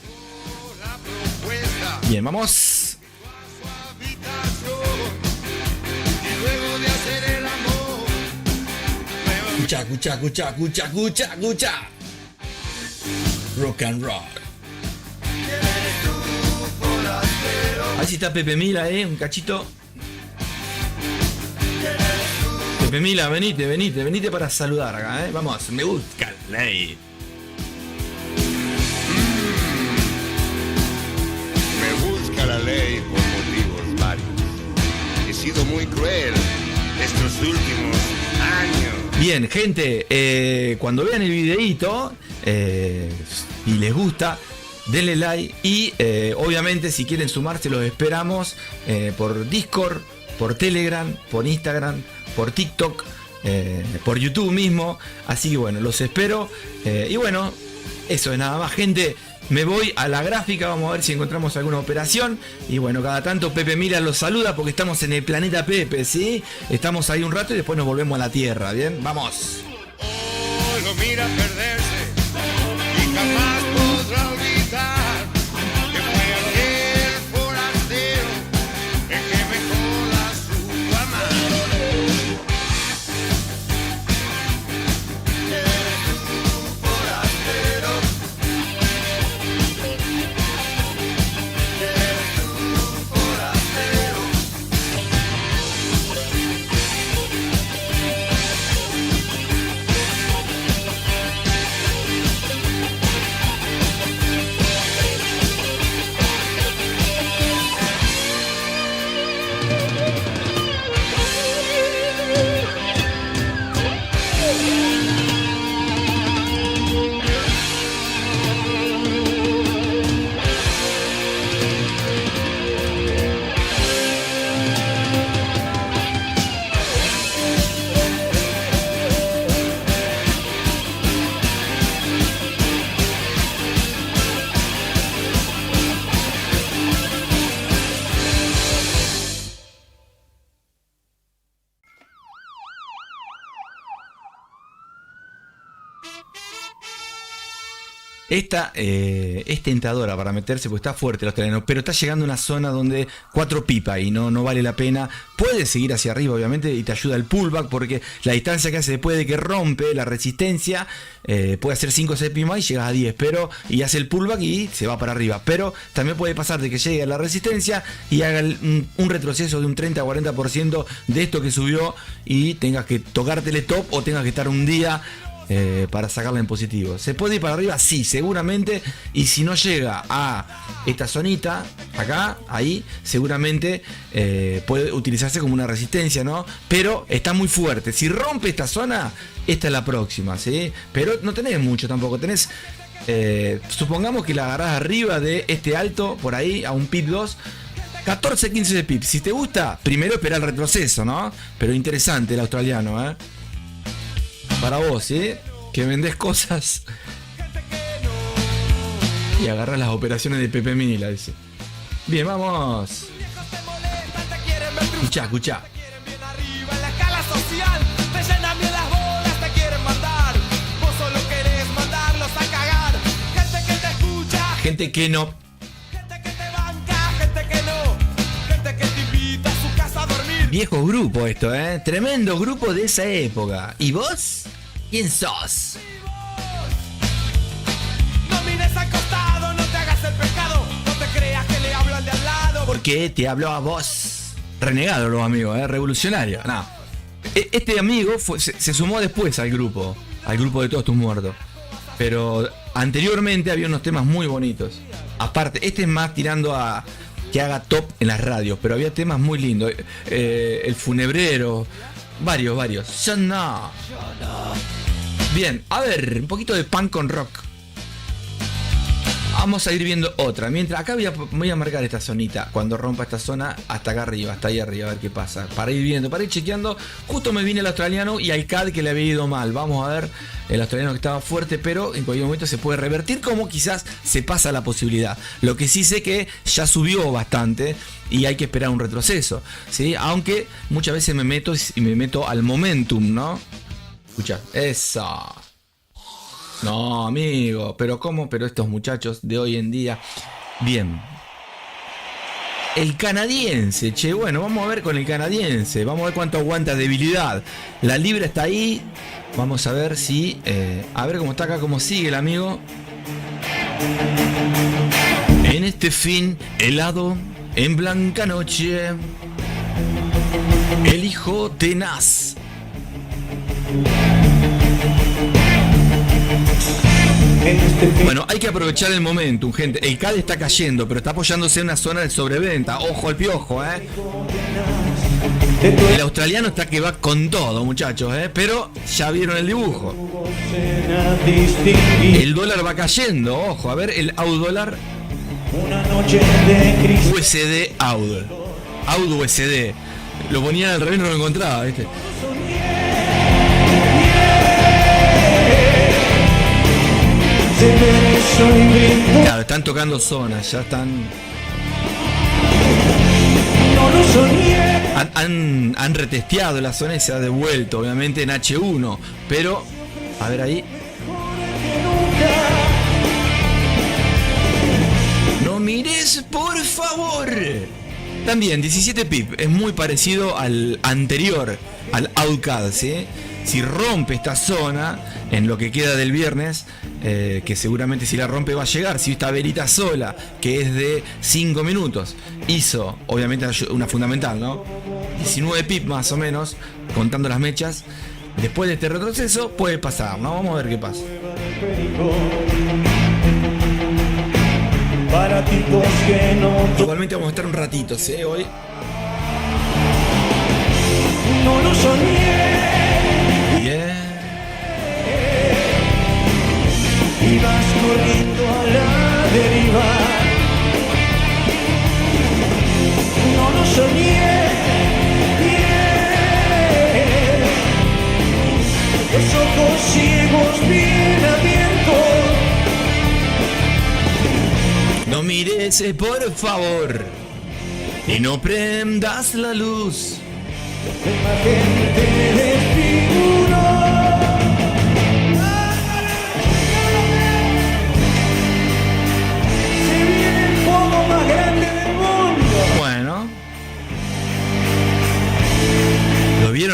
Bien, vamos. Escucha. Rock and roll. Ahí sí está Pepe Mila, un cachito. Pepe Mila, venite para saludar acá, Vamos, me busca ley. La ley por motivos varios. He sido muy cruel estos últimos años. Bien, gente, cuando vean el videíto y les gusta, denle like y obviamente si quieren sumarse los esperamos por Discord, por Telegram, por Instagram, por TikTok, por YouTube mismo. Así que bueno, los espero y bueno, eso es nada más, gente. Me voy a la gráfica, vamos a ver si encontramos alguna operación. Y bueno, cada tanto Pepe Mila los saluda porque estamos en el planeta Pepe, ¿sí? Estamos ahí un rato y después nos volvemos a la Tierra, ¿bien? ¡Vamos! Oh, lo mira perderse y jamás podrá olvidar que fue aquel forastero el que me cola su fama. Esta es tentadora para meterse porque está fuerte el australiano, pero está llegando a una zona donde 4 pipas y no vale la pena. Puedes seguir hacia arriba, obviamente, y te ayuda el pullback porque la distancia que hace después de que rompe la resistencia, puede hacer 5 o 6 pipas más y llegas a 10, y hace el pullback y se va para arriba. Pero también puede pasar de que llegue a la resistencia y haga un retroceso de un 30-40% de esto que subió y tengas que tocarte el stop o tengas que estar un día para sacarla en positivo. ¿Se puede ir para arriba? Sí, seguramente. Y si no llega a esta zonita, acá, ahí, seguramente puede utilizarse como una resistencia, ¿no? Pero está muy fuerte. Si rompe esta zona, esta es la próxima, ¿sí? Pero no tenés mucho tampoco. Tenés, supongamos que la agarrás arriba de este alto, por ahí, a un pip 2. 14-15 de pip. Si te gusta, primero espera el retroceso, ¿no? Pero interesante el australiano, ¿eh? Para vos, que vendés cosas y agarras las operaciones de Pepe Mila, dice. Bien, vamos. Escuchá. Gente que no. Viejo grupo esto, tremendo grupo de esa época. ¿Y vos? ¿Quién sos? No mires al costado, no te hagas el pescado, no te creas que le hablo al de al lado. Porque te habló a vos. Renegado los amigos, revolucionario. No. Este amigo se sumó después al grupo de Todos Tus Muertos. Pero anteriormente había unos temas muy bonitos. Aparte, este es más tirando a que haga top en las radios, pero había temas muy lindos. El Funebrero, varios. Yo no. Bien, a ver, un poquito de punk con rock. Vamos a ir viendo otra. Mientras acá voy a marcar esta zonita. Cuando rompa esta zona, hasta acá arriba, hasta ahí arriba, a ver qué pasa. Para ir viendo, para ir chequeando. Justo me viene el australiano y al CAD que le había ido mal. Vamos a ver el australiano que estaba fuerte, pero en cualquier momento se puede revertir, como quizás se pasa la posibilidad. Lo que sí sé que ya subió bastante y hay que esperar un retroceso, ¿sí? Aunque muchas veces me meto al momentum, ¿no? Escucha, esa. No, amigo, pero ¿cómo? Pero estos muchachos de hoy en día. Bien. El canadiense, bueno, vamos a ver con el canadiense. Vamos a ver cuánto aguanta debilidad. La libra está ahí. Vamos a ver si... a ver cómo está acá, cómo sigue el amigo. En este fin helado, en blanca noche, el hijo tenaz. Bueno, hay que aprovechar el momentum, gente. El CAD está cayendo, pero está apoyándose en una zona de sobreventa. Ojo al piojo, El australiano está que va con todo, muchachos, pero ya vieron el dibujo. El dólar va cayendo, ojo, a ver el AUD dólar. USD AUD. AUD USD. Lo ponía al revés, no lo encontraba, ¿viste? Claro, están tocando zonas, ya están. Han retesteado la zona y se ha devuelto, obviamente en H1, pero a ver ahí. No mires, por favor. También 17 pip, es muy parecido al anterior, al Outcad, ¿sí? Si rompe esta zona en lo que queda del viernes, que seguramente si la rompe va a llegar, si esta velita sola, que es de 5 minutos, hizo obviamente una fundamental, ¿no? 19 pip más o menos, contando las mechas. Después de este retroceso puede pasar, ¿no? Vamos a ver qué pasa. Para tipos que no... Igualmente vamos a estar un ratito, ¿sí? Hoy. No lo soñé. Bien. Y vas corriendo a la deriva. No lo soñé. Los ojos ciegos bien abiertos. No mires, por favor, y no prendas la luz. La imagen te desfiguró.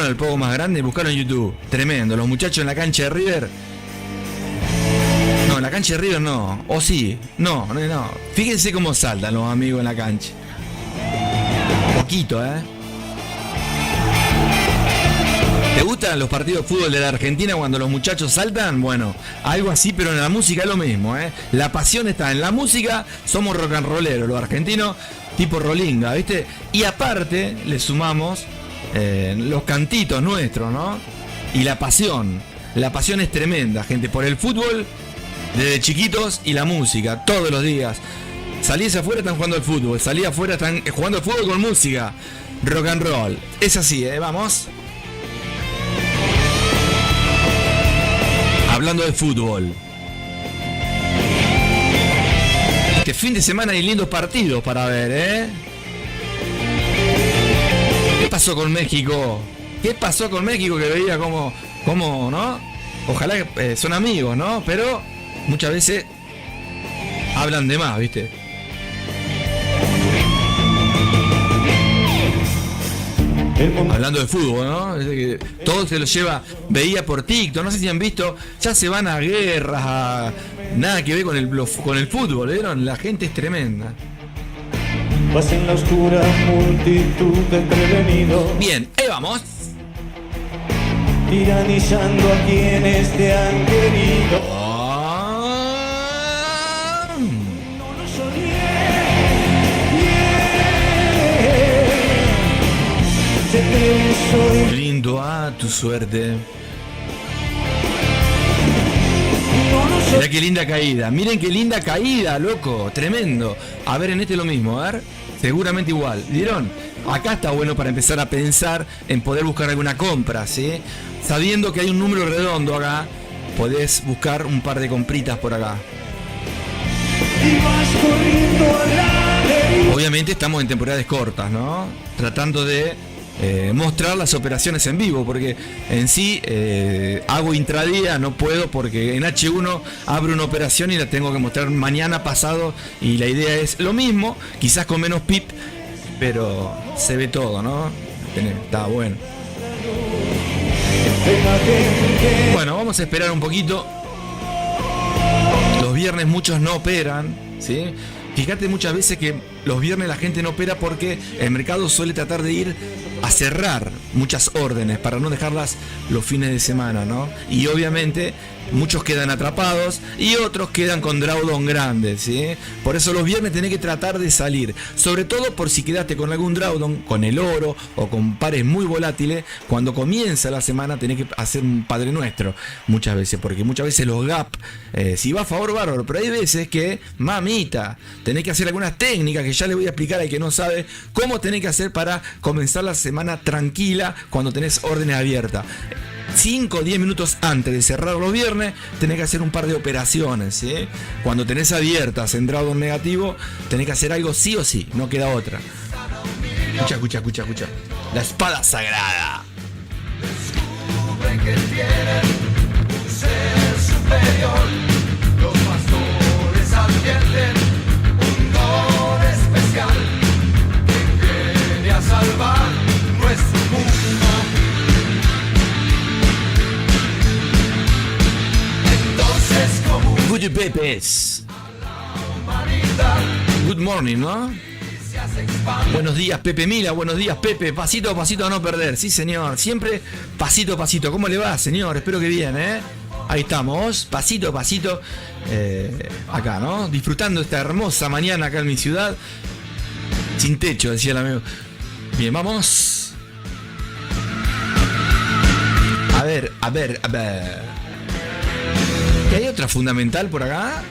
vieron al poco más grande? Buscaron en YouTube. Tremendo. Los muchachos en la cancha de River. No, en la cancha de River no. O sí. No. Fíjense cómo saltan los amigos en la cancha. Poquito, ¿eh? ¿Te gustan los partidos de fútbol de la Argentina cuando los muchachos saltan? Bueno, algo así, pero en la música es lo mismo, ¿eh? La pasión está en la música, somos rock and rolleros, los argentinos, tipo rolinga, ¿viste? Y aparte le sumamos los cantitos nuestros, ¿no? Y la pasión es tremenda, gente, por el fútbol, desde chiquitos, y la música, todos los días. Salís afuera, están jugando al fútbol, salís afuera, están jugando al fútbol con música, rock and roll. Es así, vamos. Hablando de fútbol, este fin de semana hay lindos partidos para ver, ¿eh? ¿Qué pasó con México? ¿Qué pasó con México que veía como ¿no? Ojalá que son amigos, ¿no? Pero muchas veces hablan de más, ¿viste? Hablando de fútbol, ¿no? Todo se lo lleva, veía por TikTok, no sé si han visto, ya se van a guerras, nada que ver con el fútbol, ¿vieron? La gente es tremenda. Vas en la oscura multitud de prevenidos. Bien, ahí vamos. Tiranizando a quienes te han querido. No lo soñé. Sé que soy. Lindo a tu suerte. Mirá qué linda caída, miren qué linda caída, loco, tremendo. A ver, en este lo mismo, a ver, seguramente igual. ¿Vieron? Acá está bueno para empezar a pensar en poder buscar alguna compra, ¿sí? Sabiendo que hay un número redondo acá, podés buscar un par de compritas por acá. Y vas corriendo a la deriva. Obviamente estamos en temporadas cortas, ¿no? Tratando de mostrar las operaciones en vivo, porque en sí hago intradía, no puedo porque en H1 abro una operación y la tengo que mostrar mañana, pasado, y la idea es lo mismo, quizás con menos pip, pero se ve todo, ¿no? Está bueno. Bueno, vamos a esperar un poquito. Los viernes muchos no operan, ¿sí? Fíjate muchas veces que los viernes la gente no opera porque el mercado suele tratar de ir a cerrar muchas órdenes para no dejarlas los fines de semana, ¿no? Y obviamente muchos quedan atrapados y otros quedan con drawdown grandes, ¿sí? Por eso los viernes tenés que tratar de salir, sobre todo por si quedaste con algún drawdown, con el oro o con pares muy volátiles. Cuando comienza la semana tenés que hacer un Padre Nuestro muchas veces, porque muchas veces los gap, si va a favor, bárbaro, pero hay veces que, mamita, tenés que hacer algunas técnicas que ya le voy a explicar al que no sabe cómo tenés que hacer para comenzar la semana tranquila cuando tenés órdenes abiertas. 5 o 10 minutos antes de cerrar los viernes tenés que hacer un par de operaciones, ¿sí? Cuando tenés abiertas en drawdown negativo tenés que hacer algo sí o sí, no queda otra. Escucha. La espada sagrada. Descubren que tienen un ser superior. Los pastores advierten un don especial que viene a salvar nuestro mundo. Good Pepes. Good morning, ¿no? Buenos días, Pepe Mila, buenos días, Pepe. Pasito a pasito a no perder, sí, señor. Siempre pasito a pasito. ¿Cómo le va, señor? Espero que bien, ¿eh? Ahí estamos, pasito a pasito. Acá, ¿no? Disfrutando esta hermosa mañana acá en mi ciudad. Sin techo, decía el amigo. Bien, vamos. A ver. ¿Y hay otra fundamental por acá?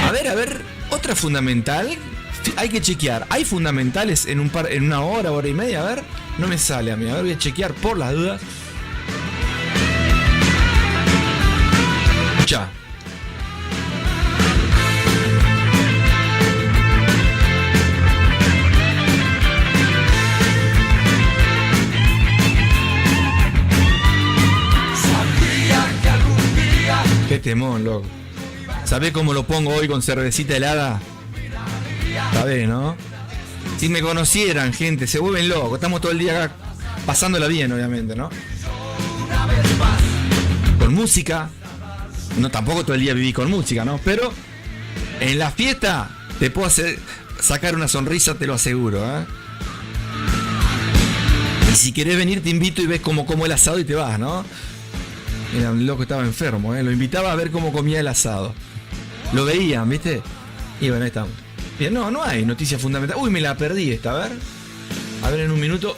A ver, otra fundamental. Hay que chequear. ¿Hay fundamentales en una hora y media? A ver, no me sale a mí. A ver, voy a chequear por las dudas. Escucha. Qué temón, loco. ¿Sabés cómo lo pongo hoy con cervecita helada? ¿Sabés, no? Si me conocieran, gente, se vuelven locos. Estamos todo el día acá pasándola bien, obviamente, ¿no? Con música. No, tampoco todo el día viví con música, ¿no? Pero en la fiesta te puedo sacar una sonrisa, te lo aseguro, ¿eh? Y si querés venir, te invito y ves cómo como el asado y te vas, ¿no? Mira, un loco estaba enfermo, ¿eh? Lo invitaba a ver cómo comía el asado. Lo veían, ¿viste? Y bueno, ahí estamos. Bien, no hay noticia fundamental. Uy, me la perdí esta, a ver en un minuto.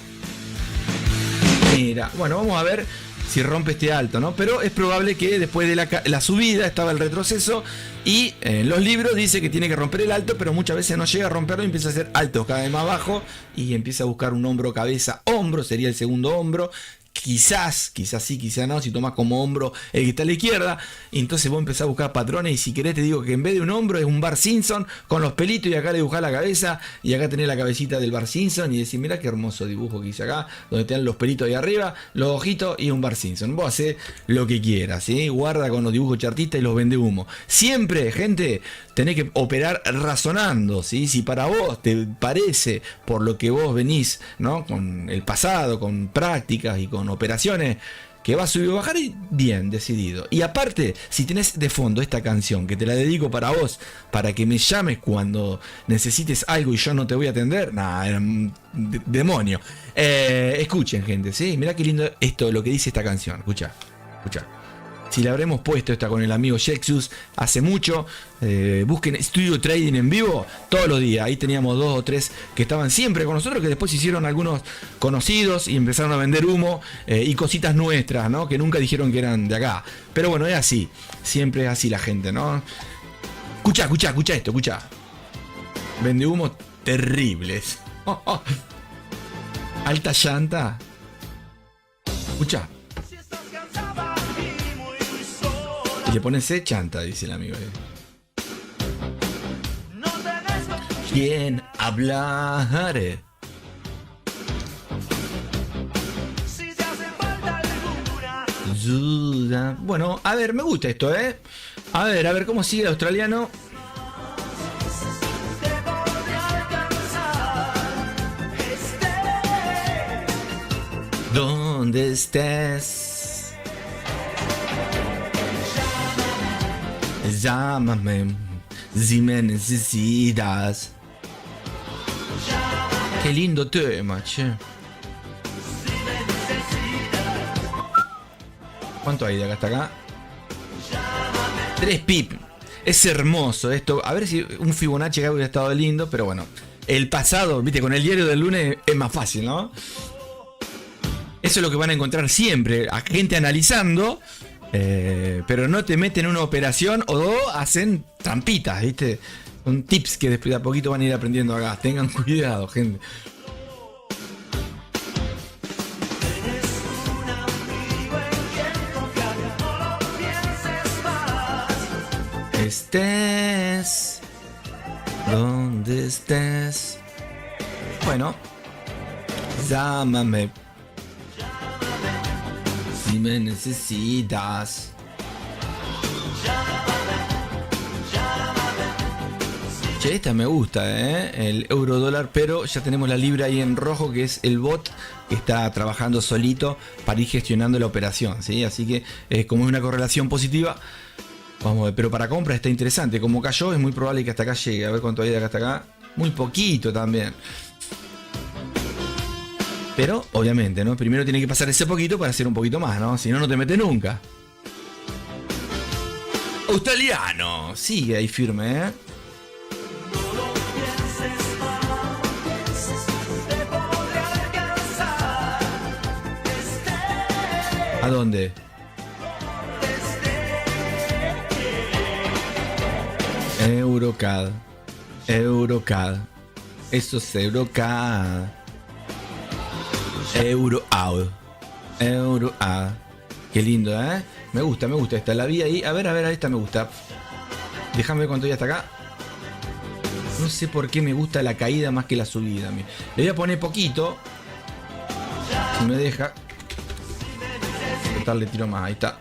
Mira, bueno, vamos a ver si rompe este alto, ¿no? Pero es probable que después de la subida estaba el retroceso y en los libros dice que tiene que romper el alto, pero muchas veces no llega a romperlo y empieza a hacer alto cada vez más bajo y empieza a buscar un hombro, cabeza, hombro, sería el segundo hombro. Quizás sí, quizás no, si tomas como hombro el que está a la izquierda, y entonces vos empezás a buscar patrones, y si querés te digo que en vez de un hombro es un Bart Simpson con los pelitos y acá le dibujás la cabeza, y acá tenés la cabecita del Bart Simpson, y decís, mirá qué hermoso dibujo que hice acá, donde te dan los pelitos ahí arriba, los ojitos y un Bart Simpson. Vos hacés lo que quieras, ¿sí? Guarda con los dibujos chartistas y los vende humo. Siempre, gente, tenés que operar razonando, ¿sí? Si para vos te parece, por lo que vos venís, ¿no? Con el pasado, con prácticas y con operaciones, que va a subir o bajar, y bien, decidido. Y aparte, si tenés de fondo esta canción, que te la dedico para vos, para que me llames cuando necesites algo y yo no te voy a atender, nada, era un demonio. Escuchen, gente, ¿sí? Mirá qué lindo esto, lo que dice esta canción. Escucha. Si le habremos puesto esta con el amigo Jexus hace mucho, busquen Studio Trading en vivo todos los días. Ahí teníamos 2 o 3 que estaban siempre con nosotros, que después hicieron algunos conocidos y empezaron a vender humo y cositas nuestras, ¿no? Que nunca dijeron que eran de acá. Pero bueno, es así. Siempre es así la gente, ¿no? Escucha esto, escucha. Vende humo terribles. Alta llanta. Escucha. Y le ponen C chanta, dice el amigo. ¿Quién hablaré? Bueno, a ver, me gusta esto, ¿eh? A ver cómo sigue el australiano. ¿Dónde estés? Llámame si me necesitas. Qué lindo tema, che. ¿Cuánto hay de acá hasta acá? 3 pip. Es hermoso esto. A ver si un Fibonacci acá hubiera estado lindo, pero bueno. El pasado, viste, con el diario del lunes es más fácil, ¿no? Eso es lo que van a encontrar siempre. A gente analizando. Pero no te meten en una operación o hacen trampitas, ¿viste? Son tips que después de a poquito van a ir aprendiendo acá. Tengan cuidado, gente. Estés donde estés. Bueno, llámame si me necesitas. Che, esta me gusta, el euro dólar, pero ya tenemos la libra ahí en rojo, que es el bot que está trabajando solito para ir gestionando la operación, ¿sí? Así que como es una correlación positiva, vamos a ver, pero para compra está interesante. Como cayó, es muy probable que hasta acá llegue. A ver cuánto hay de acá hasta acá. Muy poquito también. Pero, obviamente, ¿no? Primero tiene que pasar ese poquito para hacer un poquito más, ¿no? Si no, no te metes nunca. Australiano. Sigue ahí firme, ¿eh? ¿A dónde? Eurocad. Eso es Eurocad. Euroad. Qué lindo, ¿eh? Me gusta esta. La vi ahí. A ver, esta me gusta. Déjame ver cuánto hay hasta acá. No sé por qué me gusta la caída más que la subida. Le voy a poner poquito. Si me deja. Total, le tiro más. Ahí está.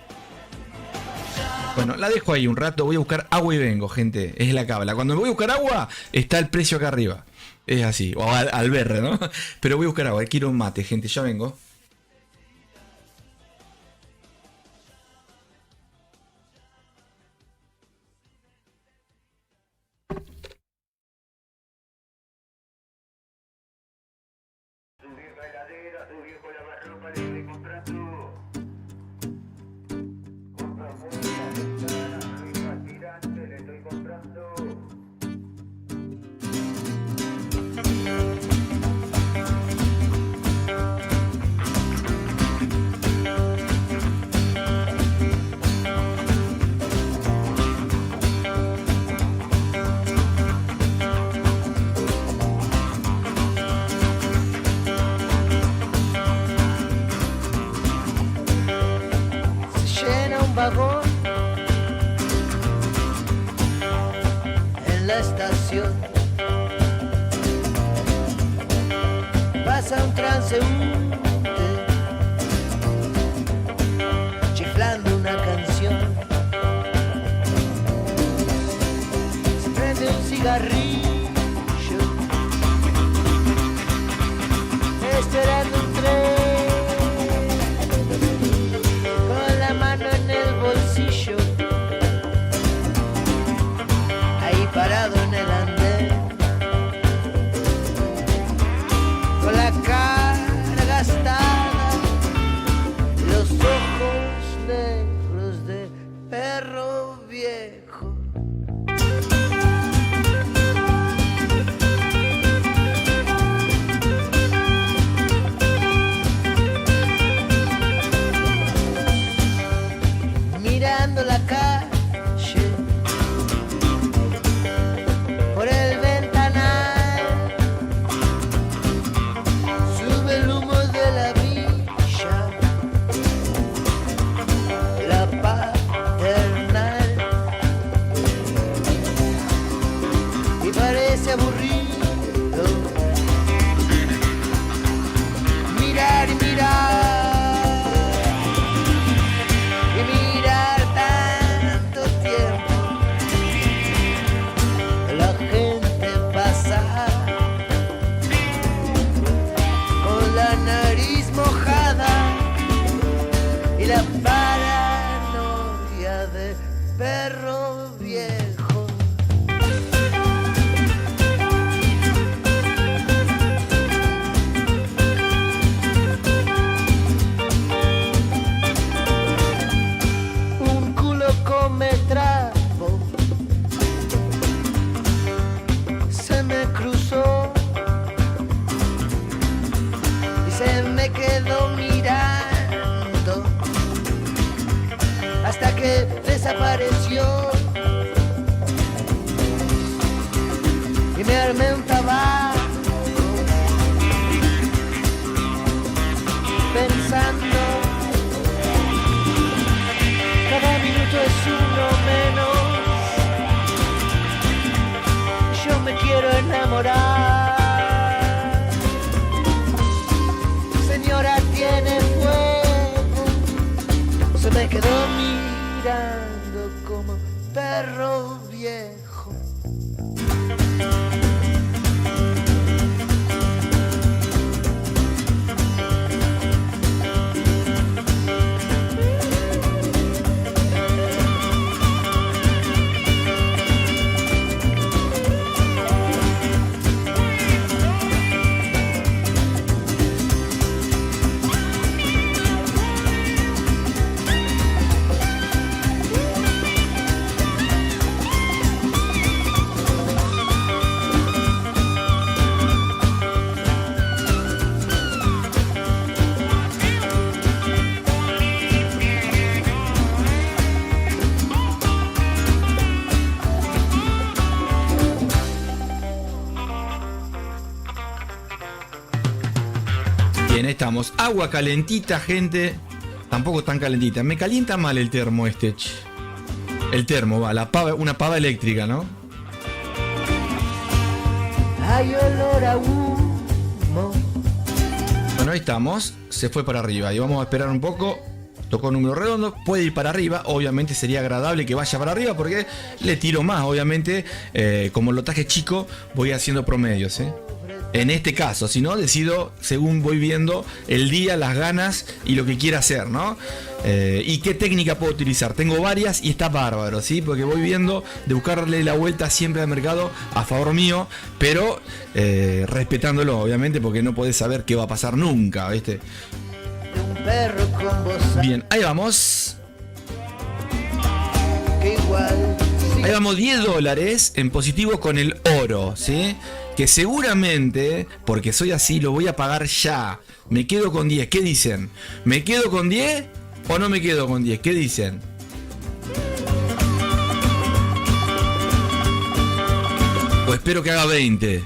Bueno, la dejo ahí un rato. Voy a buscar agua y vengo, gente. Es la cábala. Cuando me voy a buscar agua, está el precio acá arriba. Es así, o al berre, ¿no? Pero voy a buscar agua, quiero un mate, gente, ya vengo. Se llena un vagón en la estación. Pasa un transeúnte chiflando una canción. Se prende un cigarrillo esperando un tren. Con la mano en el bolsillo, ahí parado en el andén, con la cara gastada, los ojos negros de perro viejo. Mirando la calle por el ventanal, sube el humo de la villa, la paternal, y parece aburrido mirar y mirar. Y mirar tanto tiempo la gente pasar con la nariz mojada y la paranoia de perro viejo. Un culo come trapo se me cruzó y se me quedó mirando hasta que desapareció y me armé un tabaco pensando cada minuto es uno menos. Yo me quiero enamorar. Señora, tiene fuego. Se me quedó mirando como perro viejo. Bien, estamos. Agua calentita, gente. Tampoco tan calentita. Me calienta mal el termo este. El termo, va, la pava, una pava eléctrica, ¿no? Hay olor a humo. Bueno, ahí estamos. Se fue para arriba. Y vamos a esperar un poco. Tocó número redondo. Puede ir para arriba. Obviamente sería agradable que vaya para arriba porque le tiro más. Obviamente, como el lotaje chico, voy haciendo promedios, ¿eh? en este caso, si no, decido según voy viendo el día, las ganas y lo que quiera hacer, ¿no? Y qué técnica puedo utilizar. Tengo varias y está bárbaro, ¿sí? Porque voy viendo de buscarle la vuelta siempre al mercado a favor mío, pero respetándolo, obviamente, porque no podés saber qué va a pasar nunca, ¿viste? Un perro con voz Bien, ahí vamos. que igual. Ahí vamos, $10 en positivo con el oro, ¿sí? Que seguramente, porque soy así, lo voy a pagar ya. Me quedo con 10, ¿qué dicen? ¿Me quedo con 10 o no me quedo con 10? ¿Qué dicen? O espero que haga 20.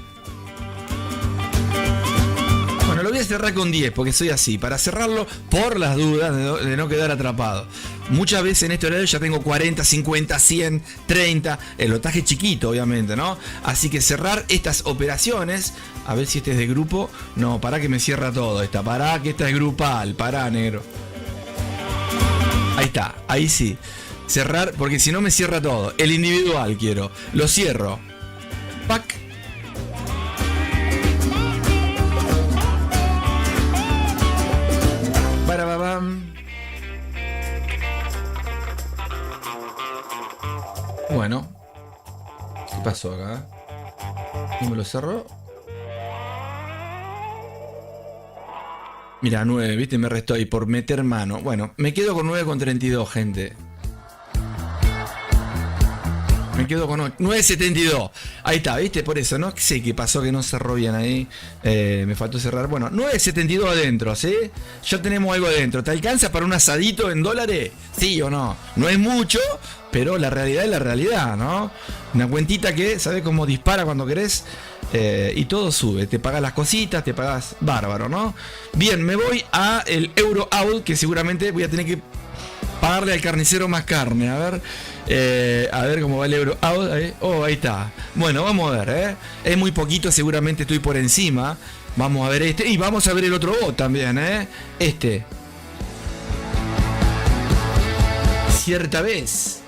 Bueno, lo voy a cerrar con 10 porque soy así, para cerrarlo por las dudas de no quedar atrapado. Muchas veces en este horario ya tengo 40, 50, 100, 30, el lotaje chiquito obviamente, ¿no? Así que cerrar estas operaciones, a ver si este es de grupo. No, pará que me cierra todo esta, pará que esta es grupal, pará, negro. Ahí está, ahí sí. Cerrar, porque si no me cierra todo. El individual quiero, lo cierro. Pac. Barababam. Bueno, ¿qué pasó acá? ¿Y me lo cerró? Mira, 9, viste, me restó ahí por meter mano. Bueno, me quedo con 9,32, gente. Me quedo con 9,72. Ahí está, viste, por eso, no sé qué pasó que no cerró bien ahí. Me faltó cerrar. Bueno, 9,72 adentro, ¿sí? Ya tenemos algo adentro. ¿Te alcanza para un asadito en dólares? ¿Sí o no? No es mucho, pero la realidad es la realidad, ¿no? Una cuentita que, ¿sabes cómo dispara cuando querés? Y todo sube. Te pagas las cositas, te pagas bárbaro, ¿no? Bien, me voy a el Euro Out, que seguramente voy a tener que pagarle al carnicero más carne. A ver cómo va el Euro Out. Oh, ahí está. Bueno, vamos a ver, ¿eh? Es muy poquito, seguramente estoy por encima. Vamos a ver este. Y vamos a ver el otro bot también, ¿eh? Este. Cierta vez.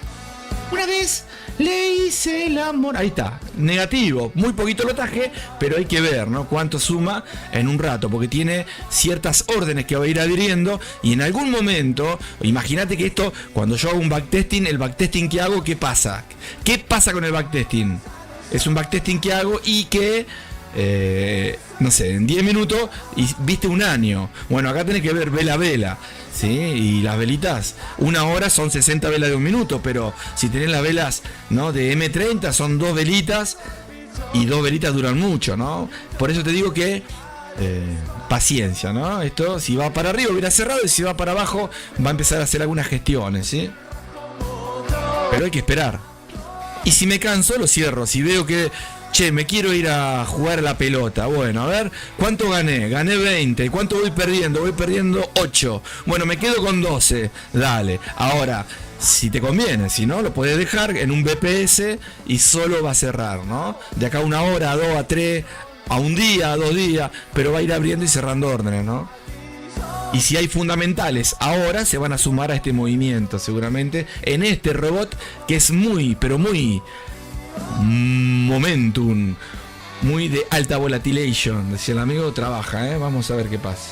Una vez le hice el amor. Ahí está. Negativo. Muy poquito lotaje, pero hay que ver, ¿no? Cuánto suma en un rato, porque tiene ciertas órdenes que va a ir adhiriendo. Y en algún momento, imagínate que esto, cuando yo hago un backtesting, el backtesting que hago, ¿qué pasa? ¿Qué pasa con el backtesting? Es un backtesting que hago y que no sé, en 10 minutos y viste un año. Bueno, acá tenés que ver vela a vela, ¿sí? Y las velitas, una hora son 60 velas de un minuto, pero si tenés las velas, ¿no?, de M30 son 2 velitas y 2 velitas duran mucho, ¿no? Por eso te digo que paciencia, ¿no? Esto, si va para arriba hubiera cerrado, y si va para abajo va a empezar a hacer algunas gestiones, ¿sí? Pero hay que esperar. Y si me canso, lo cierro. Si veo que, che, me quiero ir a jugar a la pelota. Bueno, a ver, ¿cuánto gané? Gané 20. ¿Cuánto voy perdiendo? Voy perdiendo 8. Bueno, me quedo con 12. Dale. Ahora, si te conviene, si no, lo puedes dejar en un BPS y solo va a cerrar, ¿no? De acá a 1 hora, a 2, a 3, a 1 día, a 2 días, pero va a ir abriendo y cerrando órdenes, ¿no? Y si hay fundamentales ahora, se van a sumar a este movimiento, seguramente, en este robot que es muy, pero muy momentum, muy de alta volatilation. Decía el amigo, trabaja, ¿eh? Vamos a ver qué pasa.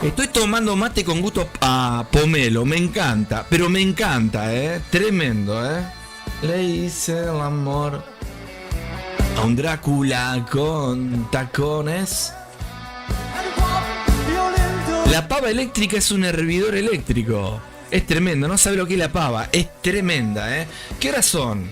Estoy tomando mate con gusto a pomelo, me encanta, pero me encanta, tremendo, Le hice el amor a un Drácula con tacones. La pava eléctrica es un hervidor eléctrico. Es tremendo, no sabe lo que es la pava. Es tremenda, ¿Qué horas son?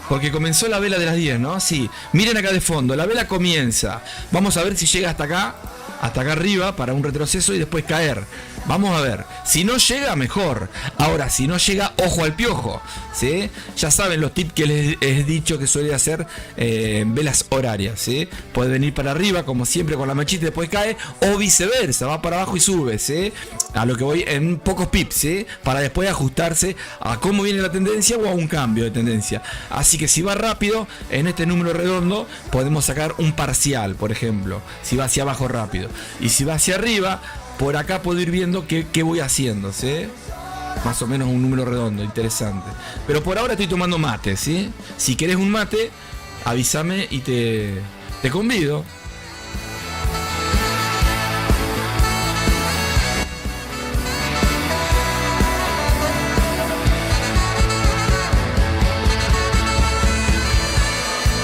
Porque comenzó la vela de las 10, ¿no? Sí. Miren acá de fondo, la vela comienza. Vamos a ver si llega hasta acá arriba para un retroceso y después caer. Vamos a ver. Si no llega, mejor. Ahora, si no llega, ojo al piojo, ¿sí? Ya saben los tips que les he dicho que suele hacer velas horarias, ¿sí? Puede venir para arriba, como siempre, con la mechita y después cae, o viceversa, va para abajo y sube, ¿sí? A lo que voy en pocos pips, ¿sí? Para después ajustarse a cómo viene la tendencia o a un cambio de tendencia. Así que si va rápido, en este número redondo, podemos sacar un parcial, por ejemplo, si va hacia abajo rápido. Y si va hacia arriba, por acá puedo ir viendo qué voy haciendo, ¿sí? Más o menos un número redondo, interesante. Pero por ahora estoy tomando mate, ¿sí? Si querés un mate, avísame y te convido.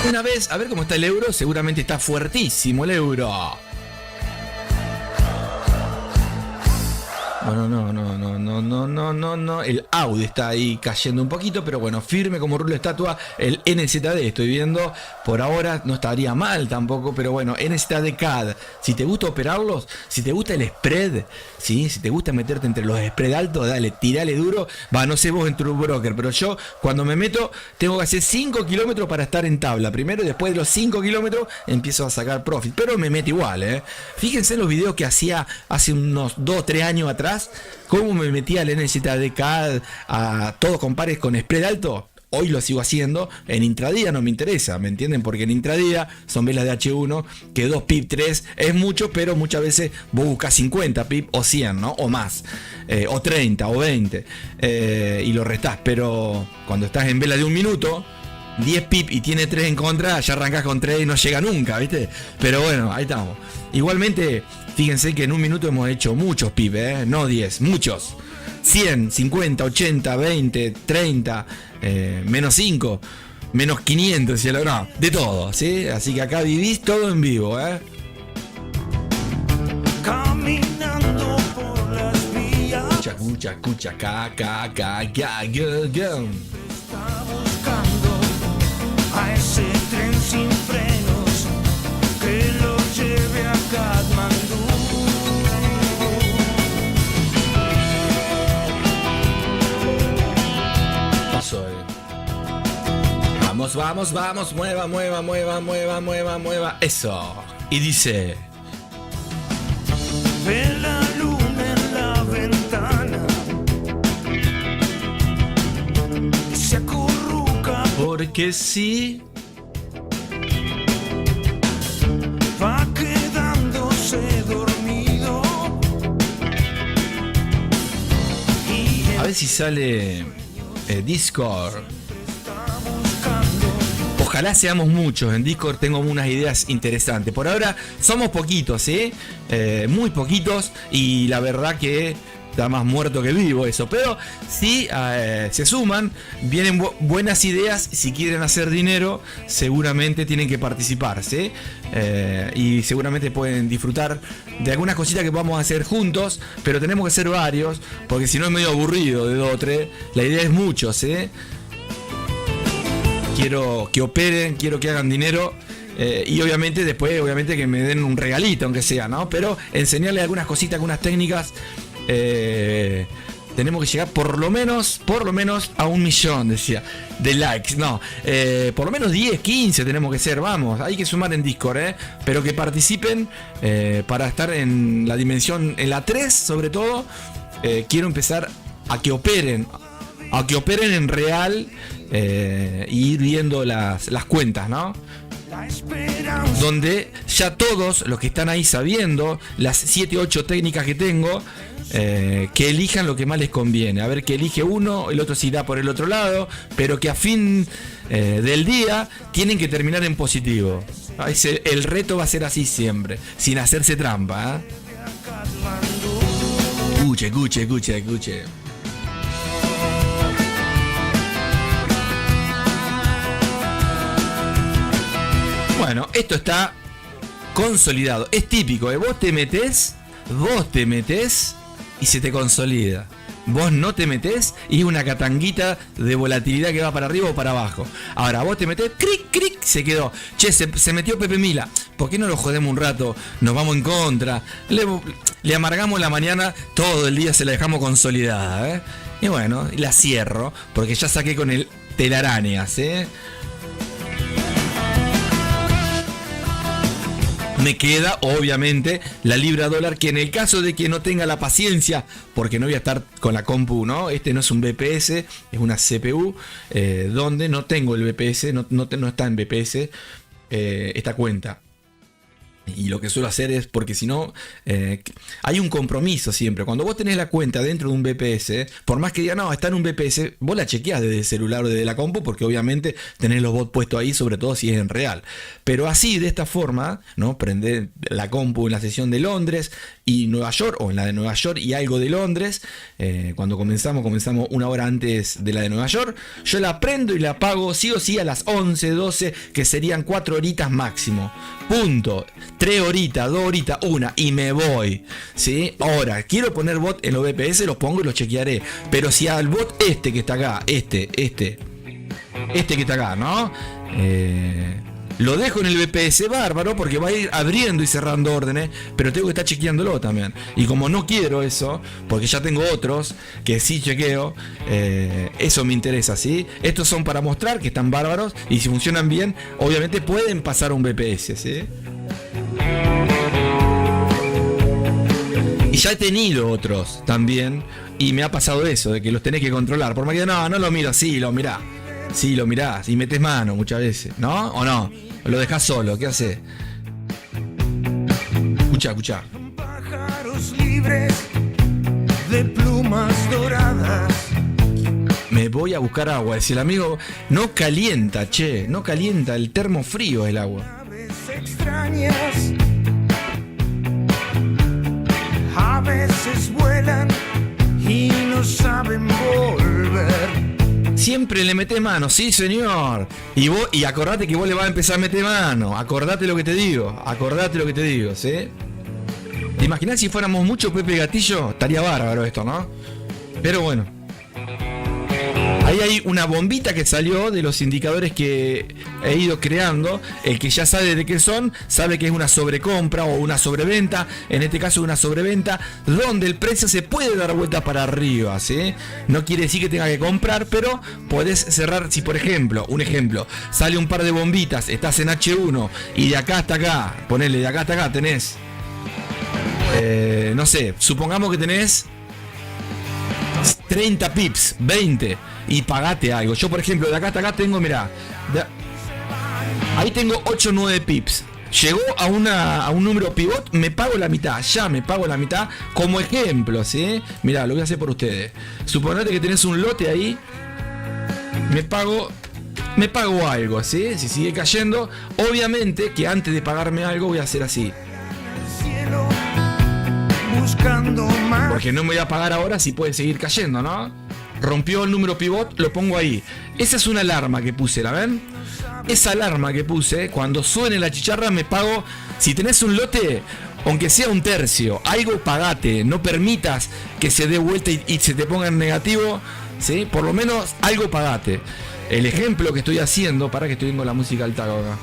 Una vez, a ver cómo está el euro, seguramente está fuertísimo el euro. Bueno, no. El Audi está ahí cayendo un poquito, pero bueno, firme como rulo de estatua. El NZD, estoy viendo, por ahora no estaría mal tampoco, pero bueno, NZD CAD. Si te gusta operarlos, si te gusta el spread, ¿sí? Si te gusta meterte entre los spread altos, dale, tirale duro. Va, no sé vos en True Broker, pero yo cuando me meto tengo que hacer 5 kilómetros para estar en tabla. Primero y después de los 5 kilómetros empiezo a sacar profit, pero me meto igual, ¿eh? Fíjense en los videos que hacía hace unos 2 o 3 años atrás. ¿Cómo me metía al NZD CAD a todos compares con spread alto? Hoy lo sigo haciendo. En intradía no me interesa, ¿me entienden? Porque en intradía son velas de H1, que 2 pip, 3 es mucho, pero muchas veces vos buscas 50 pip o 100, ¿no? O más, o 30 o 20, y lo restás. Pero cuando estás en vela de un minuto, 10 pip y tiene 3 en contra, ya arrancás con 3 y no llega nunca, ¿viste? Pero bueno, ahí estamos. Igualmente, fíjense que en un minuto hemos hecho muchos pip, no 10, muchos. 100, 50, 80, 20, 30, menos 5, menos 500, si no, de todo, ¿sí? Así que acá vivís todo en vivo, Caminando por las vías. Escucha, ca, Está buscando a ese tren sin frenos que lo lleve a Katmandú. Pasó, Vamos, mueva, eso. Y dice: Ve la luna en la ventana y se acurruca porque sí. va quedándose dormido. Y A ver si sale Discord. Ojalá seamos muchos. En Discord tengo unas ideas interesantes. Por ahora somos poquitos, muy poquitos. Y la verdad que está más muerto que vivo eso. Pero si se suman, vienen buenas ideas. Si quieren hacer dinero, seguramente tienen que participar, ¿sí? Y seguramente pueden disfrutar de algunas cositas que vamos a hacer juntos. Pero tenemos que ser varios, porque si no es medio aburrido de 2 o 3. La idea es muchos, ¿sí? Quiero que operen, quiero que hagan dinero, y obviamente después que me den un regalito, aunque sea, ¿no? Pero enseñarles algunas cositas, algunas técnicas. Tenemos que llegar por lo menos a 1 millón, decía, de likes. No, por lo menos 10, 15 tenemos que ser, vamos. Hay que sumar en Discord, pero que participen para estar en la dimensión, en la 3 sobre todo. Quiero empezar a que operen en real, y ir viendo las cuentas, ¿no? Donde ya todos los que están ahí sabiendo las 7, 8 técnicas que tengo, que elijan lo que más les conviene. A ver, que elige uno, el otro se irá por el otro lado, pero que a fin del día tienen que terminar en positivo. El reto va a ser así siempre, sin hacerse trampa, Escuche. Bueno, esto está consolidado. Es típico, vos te metés y se te consolida. Vos no te metés y es una catanguita de volatilidad que va para arriba o para abajo. Ahora vos te metés, cric, se quedó. Che, se metió Pepe Mila. ¿Por qué no lo jodemos un rato? Nos vamos en contra. Le amargamos la mañana, todo el día se la dejamos consolidada, Y bueno, la cierro, porque ya saqué con el telarañas, Me queda, obviamente, la libra dólar, que en el caso de que no tenga la paciencia, porque no voy a estar con la compu, ¿no? Este no es un BPS, es una CPU, donde no tengo el BPS, no está en BPS esta cuenta. Y lo que suelo hacer es, porque si no, hay un compromiso siempre. Cuando vos tenés la cuenta dentro de un BPS, por más que diga, no, está en un BPS, vos la chequeás desde el celular o desde la compu, porque obviamente tenés los bots puestos ahí, sobre todo si es en real. Pero así, de esta forma, ¿no? Prendés la compu en la sesión de Londres y Nueva York, o en la de Nueva York y algo de Londres. Cuando comenzamos una hora antes de la de Nueva York. Yo la prendo y la apago sí o sí a las 11, 12, que serían 4 horitas máximo. Punto. 3 horitas, 2 horitas, 1 y me voy. ¿Sí? Ahora, quiero poner bot en los BPS, los pongo y los chequearé. Pero si al bot este que está acá, este que está acá, ¿no? Lo dejo en el BPS, bárbaro, porque va a ir abriendo y cerrando órdenes, pero tengo que estar chequeándolo también. Y como no quiero eso, porque ya tengo otros que sí chequeo, eso me interesa, ¿sí? Estos son para mostrar que están bárbaros y si funcionan bien, obviamente pueden pasar a un BPS, ¿sí? Y ya he tenido otros también, y me ha pasado eso, de que los tenés que controlar. Por más que no lo miro, sí, lo mirá. Sí, lo mirás y metes mano muchas veces, ¿no? ¿O no? ¿O lo dejás solo? ¿Qué haces? Escuchá. Pájaros libres de plumas doradas. Me voy a buscar agua. Si el amigo no calienta, no calienta, el termo frío es el agua. Aves extrañas. A veces vuelan y no saben volver. Siempre le metés mano, sí señor. Y acordate que vos le vas a empezar a meter mano. Acordate lo que te digo, ¿sí? ¿Te imaginás si fuéramos mucho Pepe Gatillo? Estaría bárbaro esto, ¿no? Pero bueno. Ahí hay una bombita que salió de los indicadores que he ido creando. El que ya sabe de qué son, sabe que es una sobrecompra o una sobreventa. En este caso una sobreventa donde el precio se puede dar vuelta para arriba, ¿sí? No quiere decir que tenga que comprar, pero podés cerrar. Si por ejemplo, sale un par de bombitas, estás en H1 y de acá hasta acá, ponele de acá hasta acá, tenés, no sé, supongamos que tenés 30 pips, 20 y pagate algo. Yo por ejemplo de acá hasta acá tengo, mirá, ahí tengo 8 o 9 pips. Llegó a un número pivot, me pago la mitad, como ejemplo, ¿sí? Mirá, lo voy a hacer por ustedes. Suponete que tenés un lote ahí, me pago algo, ¿sí? Si sigue cayendo, obviamente que antes de pagarme algo voy a hacer así. Buscando más. Porque no me voy a pagar ahora si puede seguir cayendo, ¿no? Rompió el número pivot, lo pongo ahí. Esa es una alarma que puse, ¿la ven? Esa alarma que puse, cuando suene la chicharra me pago. Si tenés un lote, aunque sea un tercio, algo pagate. No permitas que se dé vuelta y se te ponga en negativo, ¿sí? Por lo menos algo pagate. El ejemplo que estoy haciendo, para que estoy viendo la música al taco acá.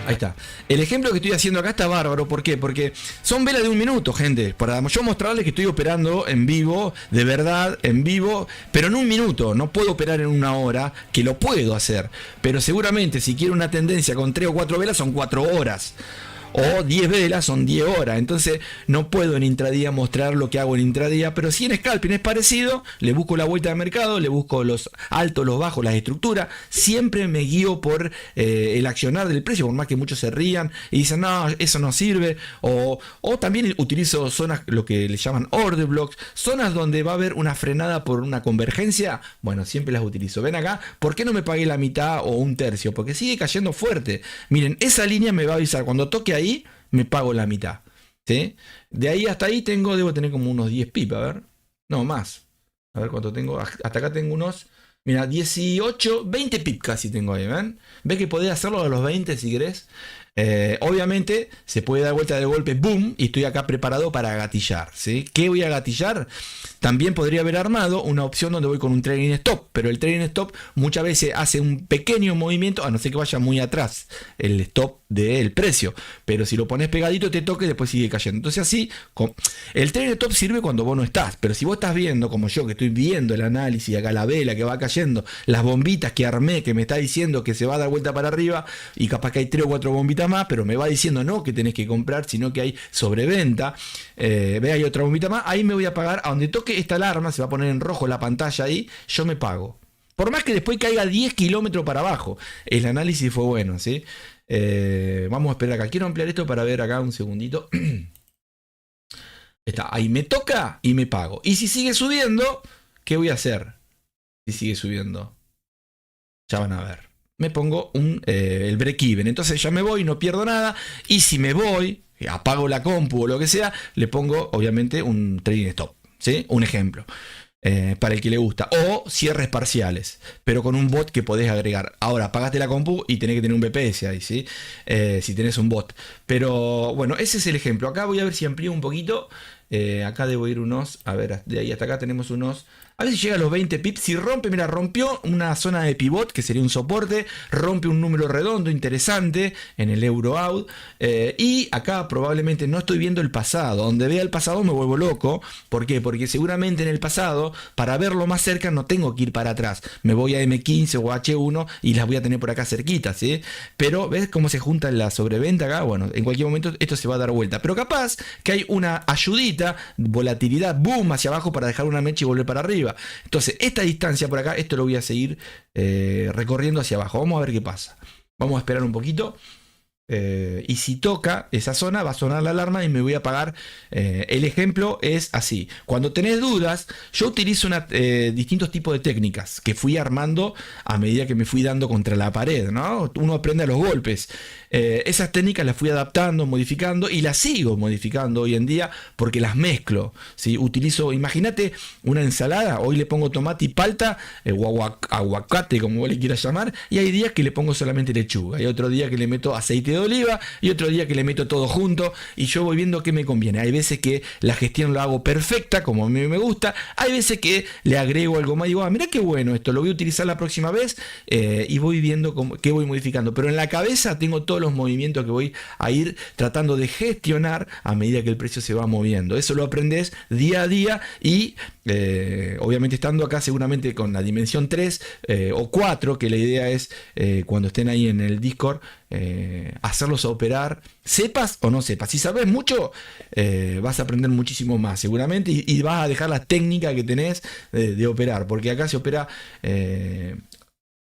Ahí está. El ejemplo que estoy haciendo acá está bárbaro. ¿Por qué? Porque son velas de 1 minuto, gente. Para yo mostrarles que estoy operando en vivo, de verdad, en vivo, pero en 1 minuto. No puedo operar en 1 hora, que lo puedo hacer. Pero seguramente si quiero una tendencia con 3 o 4 velas son 4 horas. O 10 velas son 10 horas. Entonces no puedo en intradía mostrar lo que hago en intradía. Pero si en scalping es parecido, le busco la vuelta de mercado, le busco los altos, los bajos, las estructuras. Siempre me guío por el accionar del precio, por más que muchos se rían y dicen, no, eso no sirve. O también utilizo zonas, lo que le llaman order blocks, zonas donde va a haber una frenada por una convergencia. Bueno, siempre las utilizo. Ven acá, ¿por qué no me pagué la mitad o un tercio? Porque sigue cayendo fuerte. Miren, esa línea me va a avisar. Cuando toque ahí, me pago la mitad, ¿sí? De ahí hasta ahí debo tener como unos 10 pip, a ver. No, más. A ver cuánto tengo. Hasta acá tengo unos, mira, 18, 20 pip casi tengo ahí, ¿ven? ¿Ves que podés hacerlo a los 20 si querés? Obviamente se puede dar vuelta de golpe, boom, y estoy acá preparado para gatillar, ¿sí? ¿Qué voy a gatillar? También podría haber armado una opción donde voy con un trailing stop, pero el trailing stop muchas veces hace un pequeño movimiento, a no ser que vaya muy atrás el stop del precio, pero si lo pones pegadito te toca y después sigue cayendo. Entonces así, el trailing stop sirve cuando vos no estás, pero si vos estás viendo, como yo que estoy viendo el análisis, acá la vela que va cayendo, las bombitas que armé, que me está diciendo que se va a dar vuelta para arriba, y capaz que hay 3 o 4 bombitas más, pero me va diciendo no que tenés que comprar, sino que hay sobreventa, ve, hay otra bombita más, ahí me voy a pagar, a donde toque esta alarma, se va a poner en rojo la pantalla ahí, yo me pago. Por más que después caiga 10 kilómetros para abajo. El análisis fue bueno, ¿sí? Vamos a esperar acá. Quiero ampliar esto para ver acá un segundito. Está, ahí me toca y me pago. Y si sigue subiendo, ¿qué voy a hacer? Si sigue subiendo. Ya van a ver. Me pongo el break-even. Entonces ya me voy, no pierdo nada. Y si me voy, apago la compu o lo que sea, le pongo obviamente un trading stop. ¿Sí? Un ejemplo. Para el que le gusta. O cierres parciales. Pero con un bot que podés agregar. Ahora, apagaste la compu y tenés que tener un BPS ahí, ¿sí? Si tenés un bot. Pero bueno, ese es el ejemplo. Acá voy a ver si amplío un poquito. Acá debo ir unos. A ver, de ahí hasta acá tenemos unos. A ver si llega a los 20 pips. Si rompe, mira, rompió una zona de pivot, que sería un soporte. Rompe un número redondo interesante en el euro out. Y acá probablemente no estoy viendo el pasado. Donde vea el pasado me vuelvo loco. ¿Por qué? Porque seguramente en el pasado, para verlo más cerca, no tengo que ir para atrás. Me voy a M15 o H1 y las voy a tener por acá cerquita, ¿sí? Pero, ¿ves cómo se junta la sobreventa acá? Bueno, en cualquier momento esto se va a dar vuelta. Pero capaz que hay una ayudita, volatilidad, boom, hacia abajo para dejar una mecha y volver para arriba. Entonces, esta distancia por acá, esto lo voy a seguir recorriendo hacia abajo. Vamos a ver qué pasa. Vamos a esperar un poquito. Y si toca esa zona, va a sonar la alarma y me voy a apagar. El ejemplo es así. Cuando tenés dudas, yo utilizo distintos tipos de técnicas que fui armando a medida que me fui dando contra la pared, ¿no? Uno aprende a los golpes. Esas técnicas las fui adaptando, modificando y las sigo modificando hoy en día porque las mezclo, ¿sí? Utilizo, imagínate una ensalada, hoy le pongo tomate y palta o aguacate, como vos le quieras llamar, y hay días que le pongo solamente lechuga, hay otro día que le meto aceite de oliva y otro día que le meto todo junto y yo voy viendo qué me conviene. Hay veces que la gestión lo hago perfecta, como a mí me gusta, hay veces que le agrego algo más y digo, mira qué bueno esto, lo voy a utilizar la próxima vez y voy viendo qué voy modificando, pero en la cabeza tengo todos los movimientos que voy a ir tratando de gestionar a medida que el precio se va moviendo. Eso lo aprendes día a día y obviamente estando acá seguramente con la dimensión 3 o 4, que la idea es cuando estén ahí en el Discord hacerlos a operar, sepas o no sepas. Si sabes mucho vas a aprender muchísimo más seguramente y vas a dejar la técnica que tenés de operar, porque acá se opera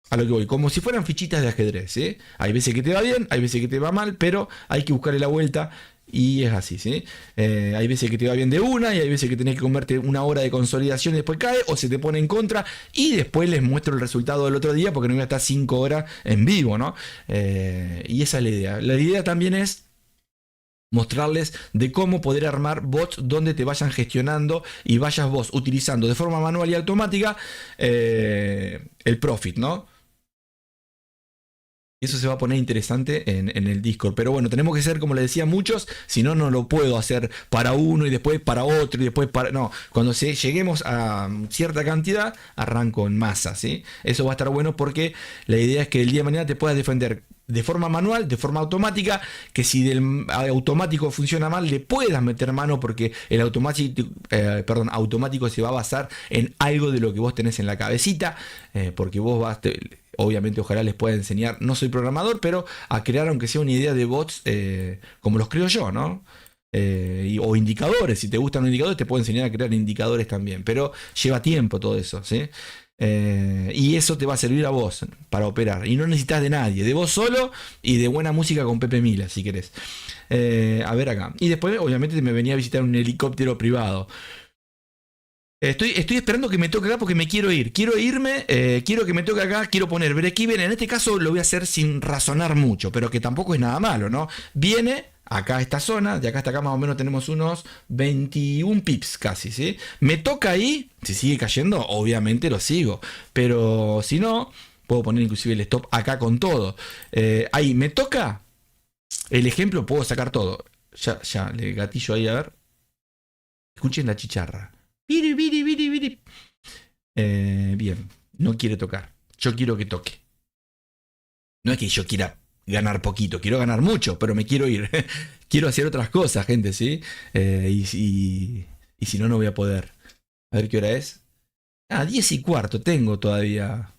a lo que voy, como si fueran fichitas de ajedrez, ¿sí? Hay veces que te va bien, hay veces que te va mal, pero hay que buscarle la vuelta y es así, ¿sí? Hay veces que te va bien de una y hay veces que tenés que comerte una hora de consolidación y después cae o se te pone en contra y después les muestro el resultado del otro día porque no voy a estar 5 horas en vivo, ¿no? Y esa es la idea. La idea también es mostrarles de cómo poder armar bots donde te vayan gestionando y vayas vos utilizando de forma manual y automática el profit, ¿no? Eso se va a poner interesante en el Discord. Pero bueno, tenemos que ser, como les decía, muchos. Si no, no lo puedo hacer para uno y después para otro y después para... No, cuando lleguemos a cierta cantidad, arranco en masa, ¿sí? Eso va a estar bueno porque la idea es que el día de mañana te puedas defender de forma manual, de forma automática, que si del automático funciona mal, le puedas meter mano porque el automático se va a basar en algo de lo que vos tenés en la cabecita, porque vos vas... Obviamente ojalá les pueda enseñar, no soy programador, pero a crear aunque sea una idea de bots como los creo yo, ¿no? O indicadores, si te gustan los indicadores te puedo enseñar a crear indicadores también, pero lleva tiempo todo eso, ¿sí? Y eso te va a servir a vos para operar y no necesitas de nadie, de vos solo y de buena música con Pepe Mila si querés. A ver acá, y después obviamente me venía a visitar un helicóptero privado. Estoy esperando que me toque acá porque me quiero ir. Quiero irme, quiero que me toque acá, quiero poner break-even. En este caso lo voy a hacer sin razonar mucho, pero que tampoco es nada malo, ¿no? Viene acá a esta zona, de acá hasta acá más o menos tenemos unos 21 pips casi, ¿sí? Me toca ahí, si sigue cayendo, obviamente lo sigo. Pero si no, puedo poner inclusive el stop acá con todo. Ahí, me toca el ejemplo, puedo sacar todo. Ya, le gatillo ahí, a ver. Escuchen la chicharra. Bien, no quiere tocar. Yo quiero que toque. No es que yo quiera ganar poquito, quiero ganar mucho, pero me quiero ir. Quiero hacer otras cosas, gente, ¿sí? Y si no, no voy a poder. A ver qué hora es. 10:15, tengo todavía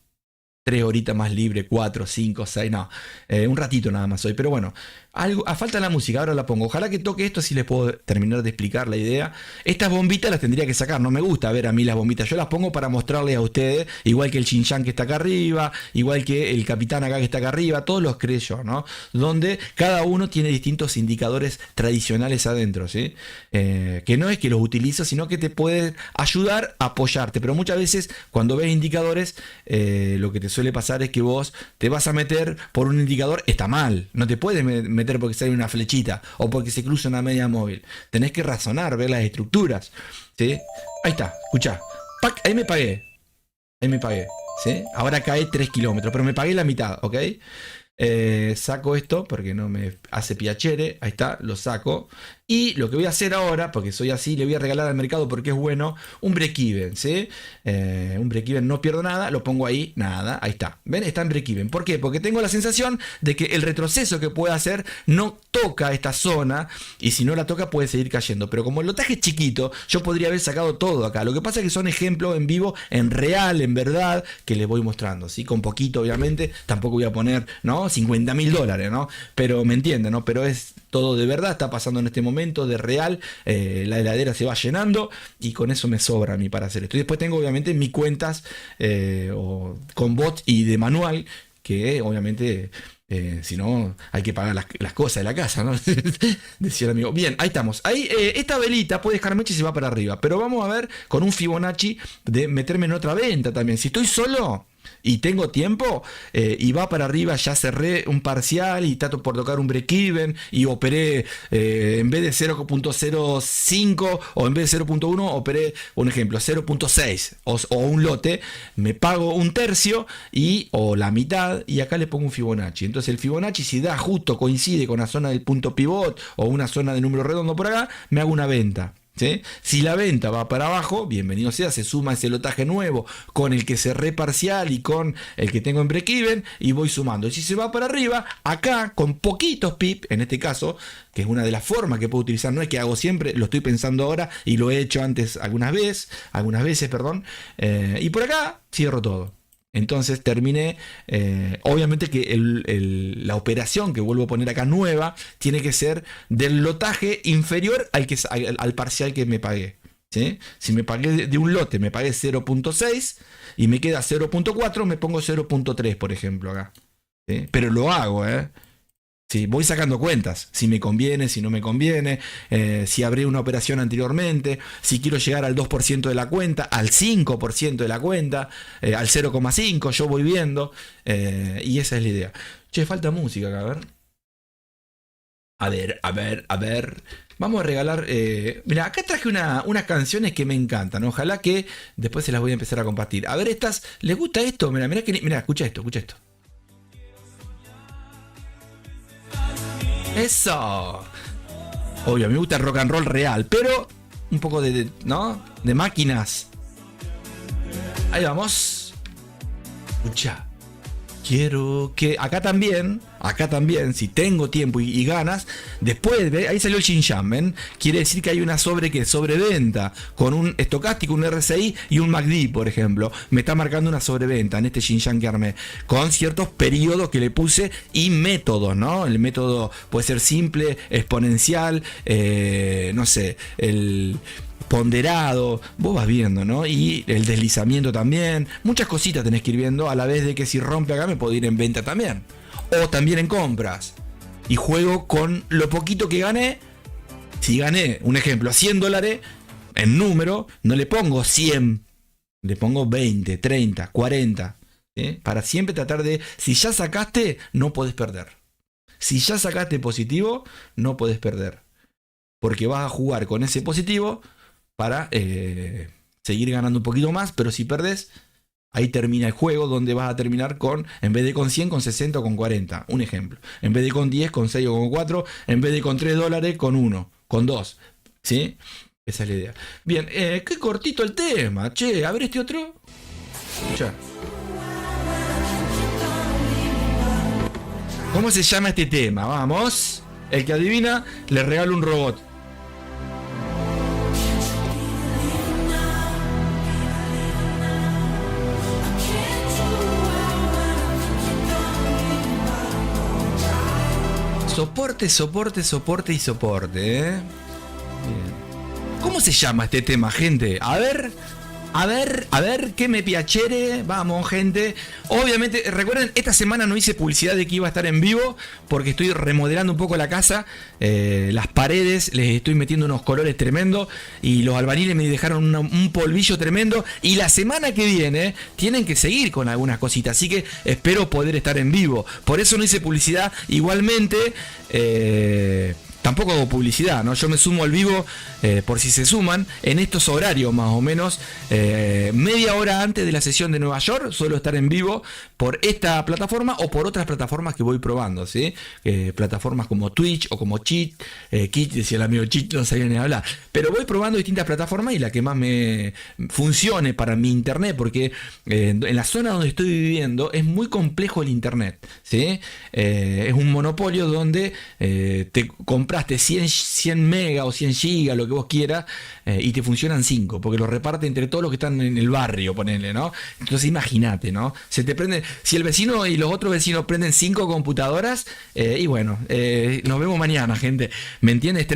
3 horitas más libre, 4, 5, 6, no, un ratito nada más hoy, pero bueno, algo, a falta de la música, ahora la pongo, ojalá que toque esto, así les puedo terminar de explicar la idea. Estas bombitas las tendría que sacar, no me gusta ver a mí las bombitas, yo las pongo para mostrarles a ustedes, igual que el Xinjiang que está acá arriba, igual que el capitán acá que está acá arriba, todos los creé yo, ¿no? Donde cada uno tiene distintos indicadores tradicionales adentro, ¿sí? Que no es que los utilizo, sino que te pueden ayudar a apoyarte, pero muchas veces cuando ves indicadores, lo que te suele pasar es que vos te vas a meter por un indicador, está mal, no te puedes meter porque sale una flechita o porque se cruza una media móvil, tenés que razonar, ver las estructuras, ¿sí? Ahí está, escuchá, ¡pac! Ahí me pagué, ¿sí? Ahora cae 3 kilómetros, pero me pagué la mitad, ¿ok? Saco esto porque no me hace piacere, ahí está, lo saco. Y lo que voy a hacer ahora, porque soy así, le voy a regalar al mercado porque es bueno, un break-even, ¿sí? Un break-even, no pierdo nada, lo pongo ahí, nada, ahí está. ¿Ven? Está en break-even. ¿Por qué? Porque tengo la sensación de que el retroceso que puede hacer no toca esta zona y si no la toca puede seguir cayendo. Pero como el lotaje es chiquito, yo podría haber sacado todo acá. Lo que pasa es que son ejemplos en vivo, en real, en verdad, que les voy mostrando, ¿sí? Con poquito, obviamente, tampoco voy a poner, ¿no? $50.000, ¿no? Pero me entienden, ¿no? Pero es todo de verdad, está pasando en este momento, de real, la heladera se va llenando y con eso me sobra a mí para hacer esto. Y después tengo obviamente mis cuentas con bot y de manual, que obviamente si no hay que pagar las cosas de la casa, ¿no? Decía el amigo. Bien, ahí estamos. Ahí esta velita puede dejar mecha y se va para arriba, pero vamos a ver con un Fibonacci de meterme en otra venta también. Si estoy solo y tengo tiempo y va para arriba, ya cerré un parcial y trato por tocar un break-even y operé en vez de 0.05 o en vez de 0.1 operé, un ejemplo, 0.6 o un lote, me pago un tercio o la mitad y acá le pongo un Fibonacci. Entonces el Fibonacci, si da justo, coincide con la zona del punto pivot o una zona de número redondo por acá, me hago una venta. ¿Sí? Si la venta va para abajo, bienvenido sea, se suma ese lotaje nuevo con el que cerré parcial y con el que tengo en break-even y voy sumando. Y si se va para arriba, acá con poquitos pip, en este caso, que es una de las formas que puedo utilizar, no es que hago siempre, lo estoy pensando ahora y lo he hecho antes algunas veces, y por acá cierro todo. Entonces terminé, obviamente que la operación que vuelvo a poner acá nueva tiene que ser del lotaje inferior al parcial que me pagué, ¿sí? Si me pagué de un lote, me pagué 0.6 y me queda 0.4, me pongo 0.3 por ejemplo acá, ¿sí? Pero lo hago, Sí, voy sacando cuentas, si me conviene, si no me conviene, si abrí una operación anteriormente, si quiero llegar al 2% de la cuenta, al 5% de la cuenta, al 0,5%, yo voy viendo, y esa es la idea. Che, falta música acá, a ver. Vamos a regalar, mira, acá traje unas canciones que me encantan, ojalá que después se las voy a empezar a compartir. A ver, estas, ¿les gusta esto? Mira, escucha esto. Eso. Obvio, a mí me gusta el rock and roll real, pero un poco de máquinas. Ahí vamos. Escucha. Quiero que acá también, si tengo tiempo y ganas, después, ¿ve? Ahí salió el Xinjiang, ¿ven? Quiere decir que hay una sobreventa con un estocástico, un RSI y un MACD, por ejemplo. Me está marcando una sobreventa en este Xinjiang que armé, con ciertos periodos que le puse y métodos, ¿no? El método puede ser simple, exponencial, no sé, el ponderado, vos vas viendo, ¿no? Y el deslizamiento también, muchas cositas tenés que ir viendo, a la vez de que si rompe acá me puedo ir en venta también, o también en compras, y juego con lo poquito que gané. Si gané, un ejemplo, $100 en número, no le pongo 100, le pongo 20, 30, 40, ¿sí? Para siempre tratar de, si ya sacaste, no podés perder. Si ya sacaste positivo, no podés perder, porque vas a jugar con ese positivo para seguir ganando un poquito más, pero si perdés, ahí termina el juego, donde vas a terminar con, en vez de con 100, con 60 o con 40, un ejemplo. En vez de con 10, con 6 o con 4, en vez de con $3, con 1, con 2, ¿sí? Esa es la idea. Bien, qué cortito el tema, che, a ver este otro. Escucha. ¿Cómo se llama este tema? Vamos. El que adivina, le regalo un robot. Soporte, soporte, soporte y soporte, ¿eh? Bien. ¿Cómo se llama este tema, gente? A ver, que me piacere. Vamos, gente. Obviamente, recuerden, esta semana no hice publicidad de que iba a estar en vivo porque estoy remodelando un poco la casa. Las paredes, les estoy metiendo unos colores tremendos y los albañiles me dejaron un polvillo tremendo. Y la semana que viene tienen que seguir con algunas cositas, así que espero poder estar en vivo. Por eso no hice publicidad. Igualmente, tampoco hago publicidad, ¿no? Yo me sumo al vivo, por si se suman, en estos horarios más o menos, media hora antes de la sesión de Nueva York, suelo estar en vivo por esta plataforma o por otras plataformas que voy probando, ¿sí? Plataformas como Twitch o como Cheat, Kit, decía el amigo Cheat, no sabía ni hablar, pero voy probando distintas plataformas y la que más me funcione para mi internet, porque en la zona donde estoy viviendo es muy complejo el internet, ¿sí? Es un monopolio donde te compraste 100 mega o 100 gigas, lo que vos quieras, y te funcionan 5, porque lo reparte entre todos los que están en el barrio, ponele, ¿no? Entonces imagínate, ¿no? Se te prende, si el vecino y los otros vecinos prenden 5 computadoras, y bueno, nos vemos mañana, gente. ¿Me entiendes? Es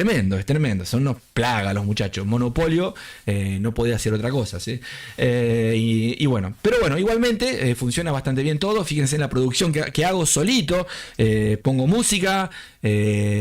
tremendo, son unos plagas los muchachos. Monopolio, no podía hacer otra cosa, ¿sí? Y bueno, pero bueno, igualmente funciona bastante bien todo. Fíjense en la producción que hago solito, pongo música,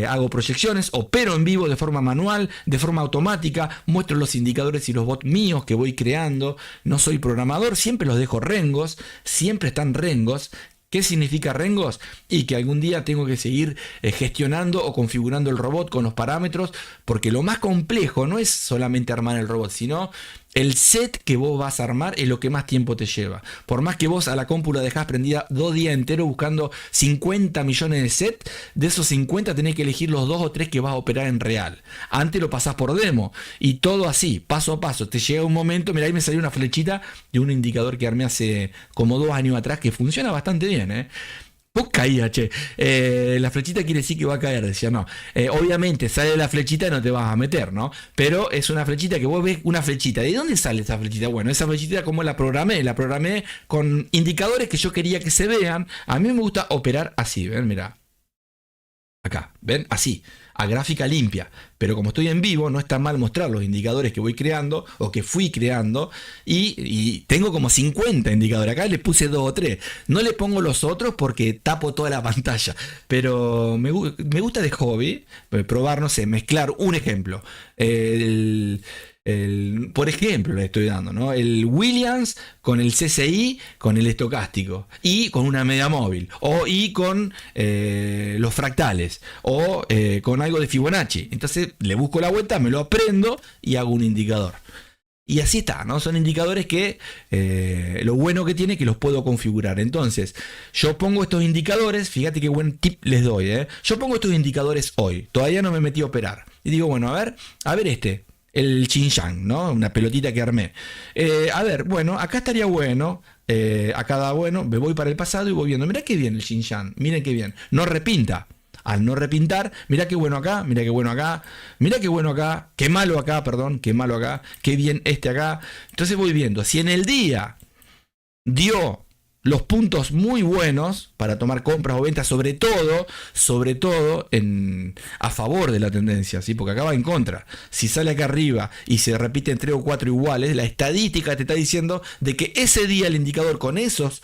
hago proyecciones, opero en vivo de forma manual, de forma automática, muestro los indicadores y los bots míos que voy creando. No soy programador, siempre los dejo rengos, siempre están rengos. ¿Qué significa rengos? Y que algún día tengo que seguir gestionando o configurando el robot con los parámetros, porque lo más complejo no es solamente armar el robot, sino el set que vos vas a armar es lo que más tiempo te lleva. Por más que vos a la compu la dejás prendida 2 días enteros buscando 50 millones de sets, de esos 50 tenés que elegir los 2 o 3 que vas a operar en real. Antes lo pasás por demo y todo así, paso a paso. Te llega un momento, mirá, ahí me salió una flechita de un indicador que armé hace como 2 años atrás que funciona bastante bien, ¿eh? Vos caía, che. La flechita quiere decir que va a caer, decía, no. Obviamente sale la flechita y no te vas a meter, ¿no? Pero es una flechita que vos ves una flechita. ¿De dónde sale esa flechita? Bueno, esa flechita, como la programé con indicadores que yo quería que se vean. A mí me gusta operar así, ¿ven? Mirá. Acá, ¿ven? Así, a gráfica limpia. Pero como estoy en vivo, no está mal mostrar los indicadores que voy creando o que fui creando. Y tengo como 50 indicadores. Acá le puse 2 o 3. No le pongo los otros porque tapo toda la pantalla. Pero me gusta de hobby probar, no sé, mezclar un ejemplo. Por ejemplo, le estoy dando, ¿no? El Williams con el CCI, con el estocástico y con una media móvil, y con los fractales, o con algo de Fibonacci. Entonces le busco la vuelta, me lo aprendo y hago un indicador. Y así está, ¿no? Son indicadores que lo bueno que tiene es que los puedo configurar. Entonces, yo pongo estos indicadores, fíjate qué buen tip les doy, ¿eh? Yo pongo estos indicadores hoy, todavía no me metí a operar. Y digo, bueno, a ver este. El Xinjiang, ¿no? Una pelotita que armé. A ver, bueno, acá estaría bueno. Acá da bueno. Me voy para el pasado y voy viendo. Mirá qué bien el Xinjiang. Miren qué bien. No repinta. Al no repintar, mirá qué bueno acá. Mirá qué bueno acá. Mirá qué bueno acá. Qué malo acá, perdón. Qué malo acá. Qué bien este acá. Entonces voy viendo. Si en el día dio los puntos muy buenos para tomar compras o ventas, sobre todo a favor de la tendencia, ¿sí? Porque acá va en contra. Si sale acá arriba y se repiten 3 o 4 iguales, la estadística te está diciendo de que ese día el indicador con esos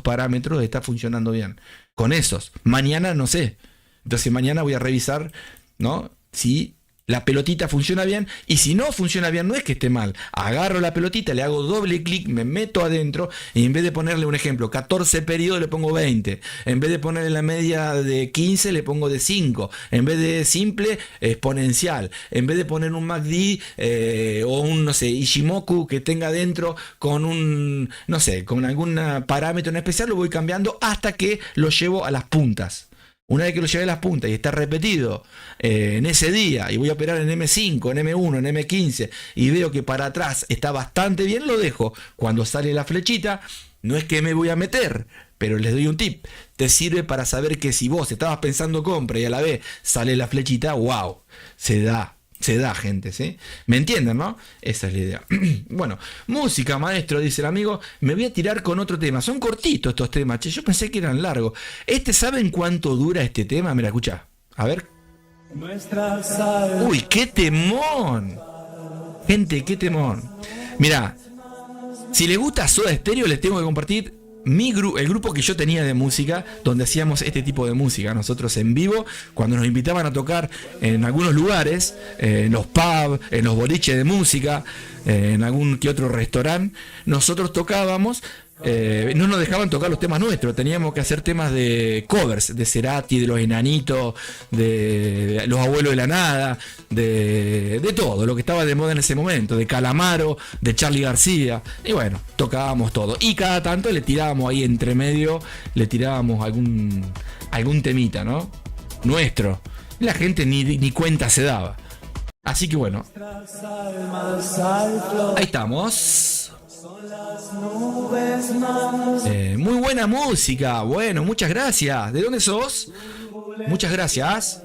parámetros está funcionando bien. Con esos. Mañana no sé. Entonces mañana voy a revisar, ¿no? Si la pelotita funciona bien, y si no funciona bien, no es que esté mal. Agarro la pelotita, le hago doble clic, me meto adentro, y en vez de ponerle un ejemplo, 14 periodos, le pongo 20. En vez de ponerle la media de 15, le pongo de 5. En vez de simple, exponencial. En vez de poner un MACD o un, no sé, Ishimoku que tenga dentro con un, no sé, con algún parámetro en especial, lo voy cambiando hasta que lo llevo a las puntas. Una vez que lo llevé a las puntas y está repetido en ese día, y voy a operar en M5, en M1, en M15, y veo que para atrás está bastante bien, lo dejo. Cuando sale la flechita, no es que me voy a meter, pero les doy un tip. Te sirve para saber que si vos estabas pensando compra y a la vez sale la flechita, wow, se da. Se da, gente, ¿sí? ¿Me entienden, no? Esa es la idea. Bueno, música, maestro, dice el amigo. Me voy a tirar con otro tema. Son cortitos estos temas, che. Yo pensé que eran largos. ¿Saben cuánto dura este tema? Mira, escucha. A ver. Uy, qué temón. Gente, qué temón. Mira, si les gusta Soda Stereo, les tengo que compartir el grupo que yo tenía de música, donde hacíamos este tipo de música, nosotros en vivo, cuando nos invitaban a tocar en algunos lugares, en los pubs, en los boliches de música, en algún que otro restaurante, nosotros tocábamos. No nos dejaban tocar los temas nuestros, teníamos que hacer temas de covers, de Cerati, de Los Enanitos, de Los Abuelos de la Nada, de todo, lo que estaba de moda en ese momento, de Calamaro, de Charly García, y bueno, tocábamos todo, y cada tanto le tirábamos ahí entre medio, le tirábamos algún temita, ¿no? Nuestro, la gente ni cuenta se daba, así que bueno, ahí estamos. Muy buena música. Bueno, muchas gracias. ¿De dónde sos? Muchas gracias.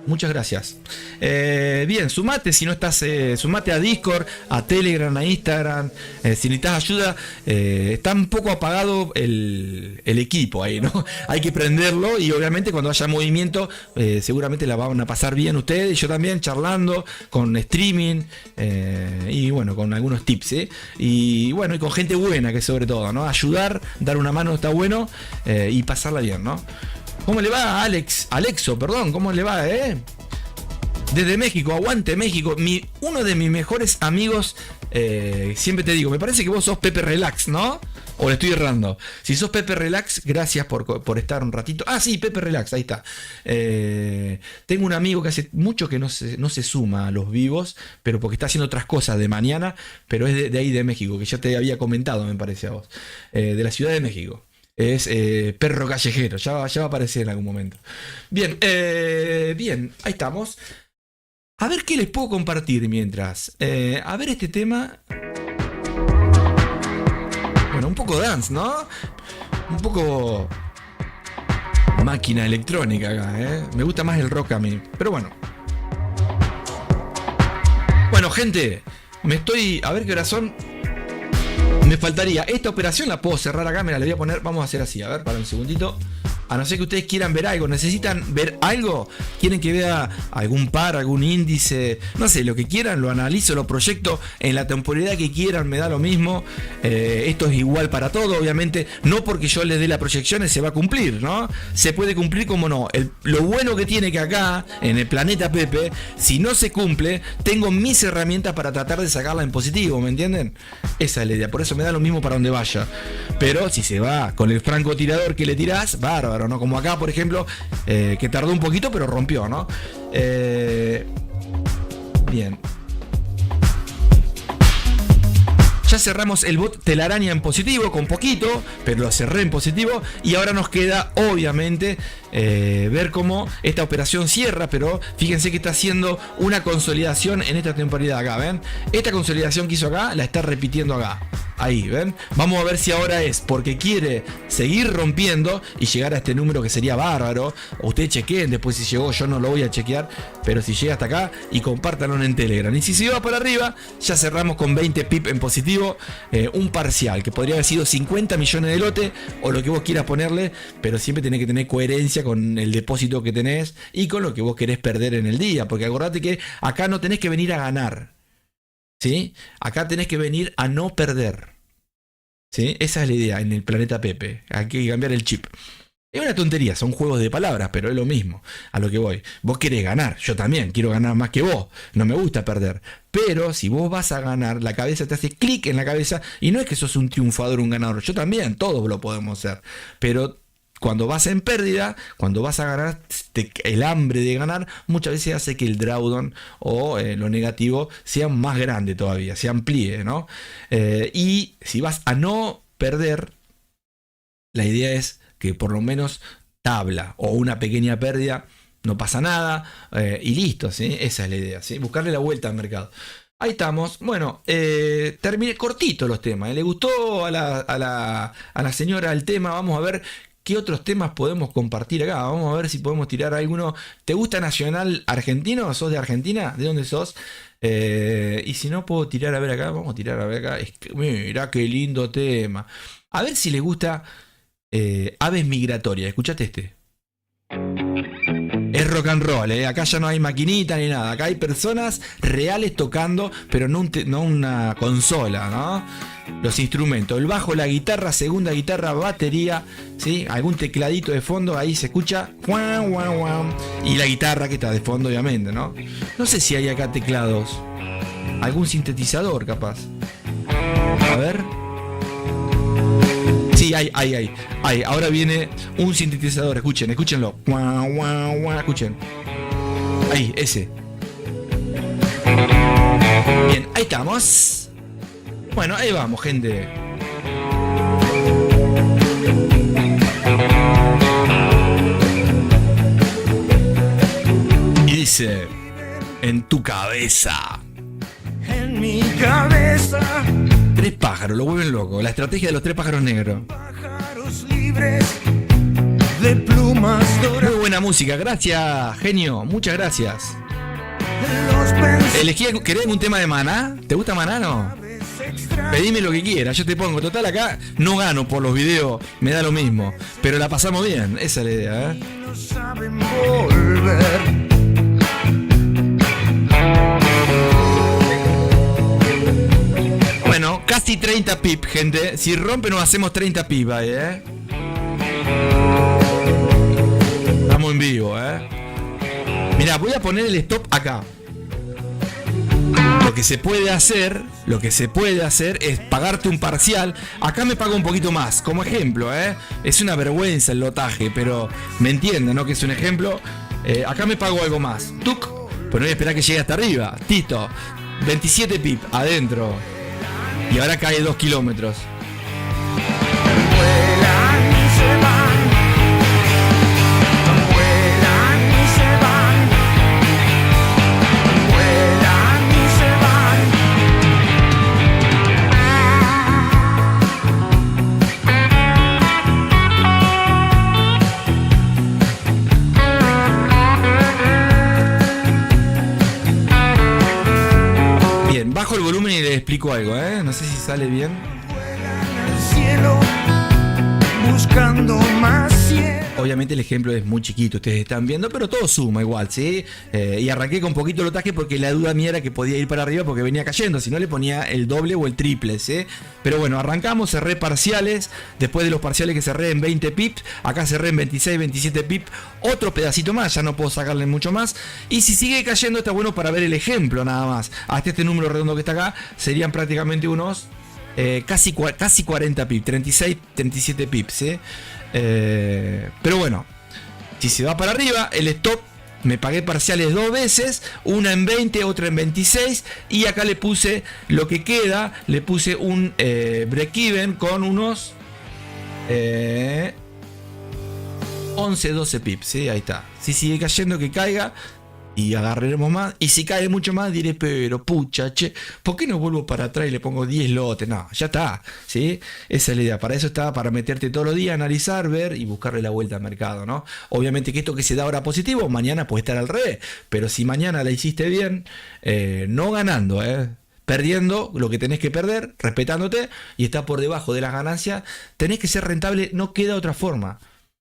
Muchas gracias. Bien, sumate si no estás, sumate a Discord, a Telegram, a Instagram. Si necesitas ayuda, está un poco apagado el equipo ahí, ¿no? Hay que prenderlo y obviamente cuando haya movimiento, seguramente la van a pasar bien ustedes y yo también, charlando con streaming y bueno, con algunos tips, y bueno, y con gente buena, que sobre todo, ¿no? Ayudar, dar una mano está bueno, y pasarla bien, ¿no? ¿Cómo le va, Alexo, perdón, ¿cómo le va, Desde México, aguante México. Uno de mis mejores amigos, siempre te digo, me parece que vos sos Pepe Relax, ¿no? O le estoy errando. Si sos Pepe Relax, gracias por estar un ratito. Ah, sí, Pepe Relax, ahí está. Tengo un amigo que hace mucho que no se suma a los vivos, pero porque está haciendo otras cosas de mañana, pero es de ahí de México, que ya te había comentado, me parece a vos. De la Ciudad de México. Es perro callejero, ya va a aparecer en algún momento. Bien, bien, ahí estamos. A ver qué les puedo compartir mientras. A ver este tema. Bueno, un poco dance, ¿no? Un poco máquina electrónica acá, Me gusta más el rock a mí, pero bueno. Bueno, gente, a ver qué horas son. Me faltaría, esta operación la puedo cerrar acá, me la voy a poner, vamos a hacer así, a ver, para un segundito. A no ser que ustedes quieran ver algo, necesitan ver algo, quieren que vea algún par, algún índice, no sé, lo que quieran, lo analizo, lo proyecto en la temporalidad que quieran, me da lo mismo. Esto es igual para todo, obviamente, no porque yo les dé las proyecciones se va a cumplir, ¿no? Se puede cumplir como no. Lo bueno que tiene que acá, en el planeta Pepe, si no se cumple, tengo mis herramientas para tratar de sacarla en positivo, ¿me entienden? Esa es la idea, por eso me da lo mismo para donde vaya. Pero si se va con el francotirador que le tirás, bárbaro, ¿no? Como acá, por ejemplo, que tardó un poquito, pero rompió, ¿no? Bien. Ya cerramos el bot telaraña en positivo, con poquito, pero lo cerré en positivo. Y ahora nos queda, obviamente, ver cómo esta operación cierra. Pero fíjense que está haciendo una consolidación en esta temporalidad acá, ¿ven? Esta consolidación que hizo acá, la está repitiendo acá. Ahí, ¿ven? Vamos a ver si ahora es porque quiere seguir rompiendo y llegar a este número que sería bárbaro. Ustedes chequeen después si llegó, yo no lo voy a chequear, pero si llega hasta acá y compártanlo en Telegram. Y si se va para arriba, ya cerramos con 20 pip en positivo, un parcial, que podría haber sido 50 millones de lote o lo que vos quieras ponerle, pero siempre tenés que tener coherencia con el depósito que tenés y con lo que vos querés perder en el día, porque acordate que acá no tenés que venir a ganar, ¿sí? Acá tenés que venir a no perder. ¿Sí? Esa es la idea en el planeta Pepe. Hay que cambiar el chip. Es una tontería, son juegos de palabras, pero es lo mismo a lo que voy. Vos querés ganar, yo también quiero ganar más que vos. No me gusta perder. Pero si vos vas a ganar, la cabeza te hace clic en la cabeza. Y no es que sos un triunfador, un ganador. Yo también, todos lo podemos ser. Pero cuando vas en pérdida, cuando vas a ganar, el hambre de ganar muchas veces hace que el drawdown o lo negativo sea más grande todavía, se amplíe, ¿no? Y si vas a no perder, la idea es que por lo menos tabla o una pequeña pérdida, no pasa nada, y listo, ¿sí? Esa es la idea, ¿sí? Buscarle la vuelta al mercado. Ahí estamos. Bueno, terminé cortito los temas. Le gustó a la señora el tema. Vamos a ver qué otros temas podemos compartir acá. Vamos a ver si podemos tirar alguno. ¿Te gusta Nacional argentino? ¿Sos de Argentina? ¿De dónde sos? Y si no puedo tirar a ver acá, vamos a tirar a ver acá. Mirá qué lindo tema. A ver si les gusta Aves Migratorias. Escuchate este. Es rock and roll, acá ya no hay maquinita ni nada. Acá hay personas reales tocando, pero no una consola, ¿no? Los instrumentos, el bajo, la guitarra, segunda guitarra, batería, ¿sí? Algún tecladito de fondo, ahí se escucha. Y la guitarra que está de fondo, obviamente, ¿no? No sé si hay acá teclados. Algún sintetizador, capaz. A ver. Sí, hay. Ahora viene un sintetizador, escúchenlo. Escuchen. Ahí, ese. Bien, ahí estamos. Bueno, ahí vamos, gente. Y dice, en tu cabeza. En mi cabeza. Tres pájaros, lo vuelven loco. La estrategia de los tres pájaros negros. Pájaros libres de plumas doradas. Muy buena música, gracias, genio. Muchas gracias. Elegí, ¿querés un tema de Maná? ¿Te gusta Maná, no? Pedime lo que quieras, yo te pongo. Total, acá no gano por los videos, me da lo mismo. Pero la pasamos bien, esa es la idea, No saben volver. Bueno, casi 30 pip, gente. Si rompe nos hacemos 30 pip ahí, Estamos en vivo, Mirá, voy a poner el stop acá. Lo que se puede hacer es pagarte un parcial. Acá me pago un poquito más, como ejemplo, Es una vergüenza el lotaje, pero me entienden, ¿no? Que es un ejemplo. Acá me pago algo más. Tuc. Pero no voy a esperar que llegue hasta arriba. Listo. 27 pip adentro. Y ahora cae 2 kilómetros. Vuelan y se van. Vuelan y se van. Vuelan y se van. Bien, bajo el volumen y les explico algo, No sé si sale bien. el cielo buscando más cielo. Obviamente el ejemplo es muy chiquito, ustedes están viendo, pero todo suma igual, ¿sí? Y arranqué con poquito lotaje porque la duda mía era que podía ir para arriba porque venía cayendo, si no le ponía el doble o el triple, ¿sí? Pero bueno, arrancamos, cerré parciales, después de los parciales que cerré en 20 pips, acá cerré en 26, 27 pips, otro pedacito más, ya no puedo sacarle mucho más, y si sigue cayendo está bueno para ver el ejemplo nada más. Hasta este número redondo que está acá serían prácticamente unos casi 40 pips, 36, 37 pips, ¿sí? Pero bueno, si se va para arriba, el stop, me pagué parciales 2 veces, una en 20, otra en 26, y acá le puse lo que queda, le puse un break-even con unos 11, 12 pips, ¿sí? Ahí está. Si sigue cayendo, que caiga y agarraremos más. Y si cae mucho más, diré, pero pucha, che, ¿por qué no vuelvo para atrás y le pongo 10 lotes? No, ya está, ¿sí? Esa es la idea. Para eso está, para meterte todos los días, analizar, ver y buscarle la vuelta al mercado, ¿no? Obviamente que esto que se da ahora positivo, mañana puede estar al revés. Pero si mañana la hiciste bien, no ganando, perdiendo lo que tenés que perder, respetándote, y está por debajo de las ganancias, tenés que ser rentable, no queda otra forma.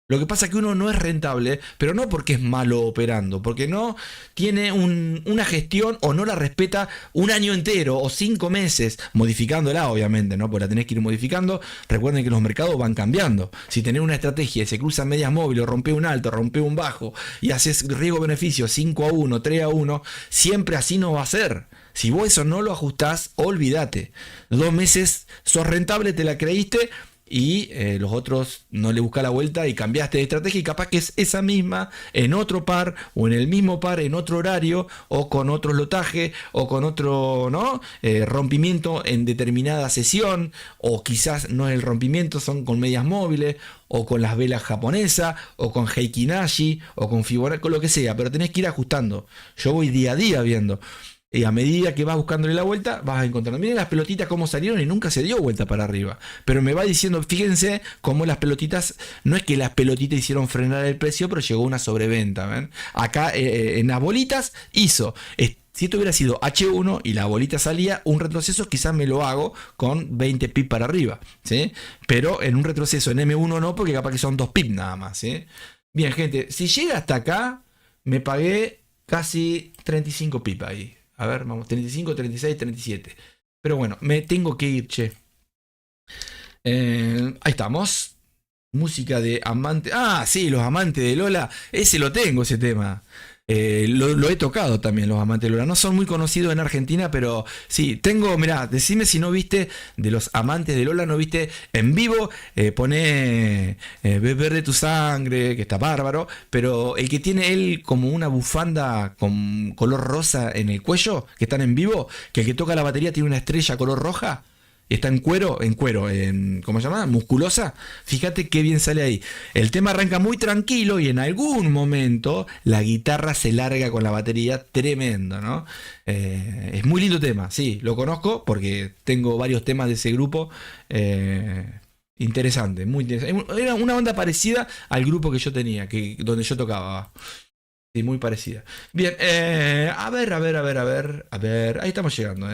Lo que pasa es que uno no es rentable, pero no porque es malo operando, porque no tiene una gestión o no la respeta un año entero o 5 meses, modificándola obviamente, ¿no? Porque la tenés que ir modificando. Recuerden que los mercados van cambiando. Si tenés una estrategia y se cruzan medias móviles, rompe un alto, rompe un bajo y haces riesgo-beneficio 5-1, 3-1, siempre así no va a ser. Si vos eso no lo ajustás, olvídate. 2 meses sos rentable, te la creíste, y los otros no le buscas la vuelta y cambiaste de estrategia y capaz que es esa misma en otro par o en el mismo par en otro horario o con otro lotaje o con otro rompimiento en determinada sesión, o quizás no es el rompimiento, son con medias móviles o con las velas japonesas o con Heikin Ashi o con Fibonacci, con lo que sea, pero tenés que ir ajustando. Yo voy día a día viendo. Y a medida que vas buscándole la vuelta, vas encontrando. Miren las pelotitas cómo salieron y nunca se dio vuelta para arriba. Pero me va diciendo, fíjense cómo las pelotitas, no es que las pelotitas hicieron frenar el precio, pero llegó una sobreventa. ¿Ven? Acá en las bolitas hizo. Si esto hubiera sido H1 y la bolita salía, un retroceso quizás me lo hago con 20 pip para arriba. ¿Sí? Pero en un retroceso en M1 no, porque capaz que son 2 pip nada más. ¿Sí? Bien, gente, si llega hasta acá, me pagué casi 35 pip ahí. A ver, vamos, 35, 36, 37. Pero bueno, me tengo que ir, che. Ahí estamos. Música de amante. Ah, sí, los amantes de Lola. Ese lo tengo, ese tema. Lo he tocado también, los amantes de Lola. No son muy conocidos en Argentina, pero sí, tengo, mirá, decime si no viste de los amantes de Lola, no viste en vivo, pone beber de tu sangre, que está bárbaro, pero el que tiene él como una bufanda con color rosa en el cuello, que están en vivo, que el que toca la batería tiene una estrella color roja. Está en cuero, ¿cómo se llama? Musculosa. Fíjate qué bien sale ahí. El tema arranca muy tranquilo y en algún momento la guitarra se larga con la batería, tremendo, ¿no? Es muy lindo tema, sí, lo conozco porque tengo varios temas de ese grupo. Interesante, muy interesante. Era una onda parecida al grupo que yo tenía, donde yo tocaba. Sí, muy parecida. Bien, a ver. Ahí estamos llegando,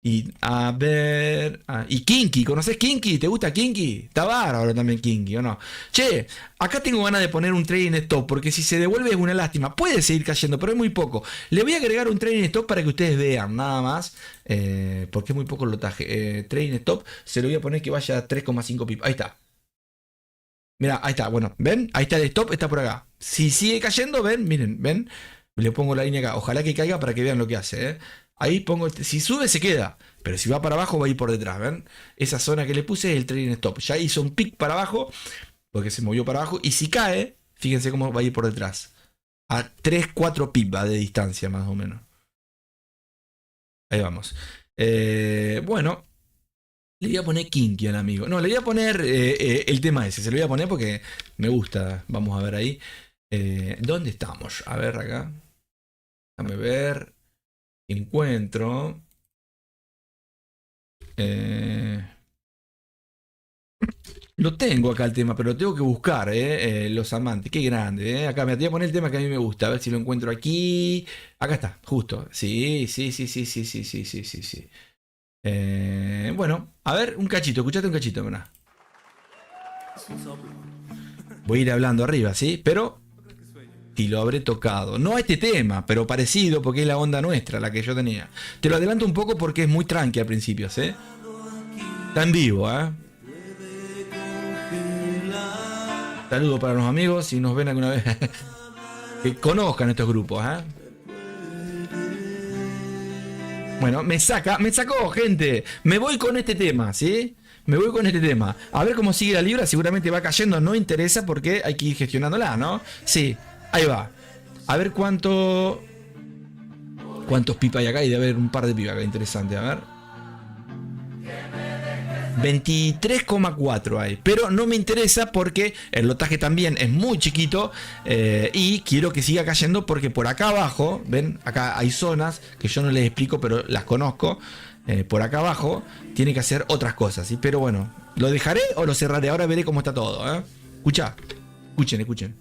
Y a ver. Y Kinky, ¿conoces Kinky? ¿Te gusta Kinky? Está bárbaro también Kinky, ¿o no? Che, acá tengo ganas de poner un trading stop, porque si se devuelve es una lástima. Puede seguir cayendo, pero es muy poco. Le voy a agregar un trading stop para que ustedes vean, nada más. Porque es muy poco el lotaje. Trading stop, se lo voy a poner que vaya a 3,5 pip. Ahí está. Mira, ahí está. Bueno, ¿ven? Ahí está el stop, está por acá. Si sigue cayendo, ven, miren, ven. Le pongo la línea acá. Ojalá que caiga para que vean lo que hace, Ahí pongo, si sube se queda, pero si va para abajo va a ir por detrás, ¿ven? Esa zona que le puse es el trading stop. Ya hizo un pick para abajo, porque se movió para abajo, y si cae, fíjense cómo va a ir por detrás. A 3-4 pip va de distancia más o menos. Ahí vamos. Bueno, le voy a poner Kinky al amigo. No, le voy a poner el tema ese, se lo voy a poner porque me gusta. Vamos a ver ahí. ¿Dónde estamos? A ver acá. Déjame ver. Encuentro. Lo tengo acá el tema, pero lo tengo que buscar, Los amantes, qué grande, Acá me voy a poner el tema que a mí me gusta, a ver si lo encuentro aquí. Acá está, justo. Sí. Bueno, a ver, un cachito, escuchate un cachito, mirá. Voy a ir hablando arriba, ¿sí? Pero y lo habré tocado. No a este tema, pero parecido, porque es la onda nuestra, la que yo tenía. Te lo adelanto un poco porque es muy tranqui al principio, ¿sí? Está en vivo, Saludos para los amigos, si nos ven alguna vez. Que conozcan estos grupos, Bueno, me sacó, gente. Me voy con este tema, ¿sí? Me voy con este tema. A ver cómo sigue la libra, seguramente va cayendo, no interesa porque hay que ir gestionándola, ¿no? Sí. Ahí va. A ver cuántos pipas hay acá. Y debe haber un par de pipas acá. Interesante. A ver. 23,4 hay. Pero no me interesa porque el lotaje también es muy chiquito. Y quiero que siga cayendo porque por acá abajo, ven, acá hay zonas que yo no les explico, pero las conozco. Por acá abajo tiene que hacer otras cosas, ¿sí? Pero bueno, ¿lo dejaré o lo cerraré? Ahora veré cómo está todo, Escucha. Escuchen.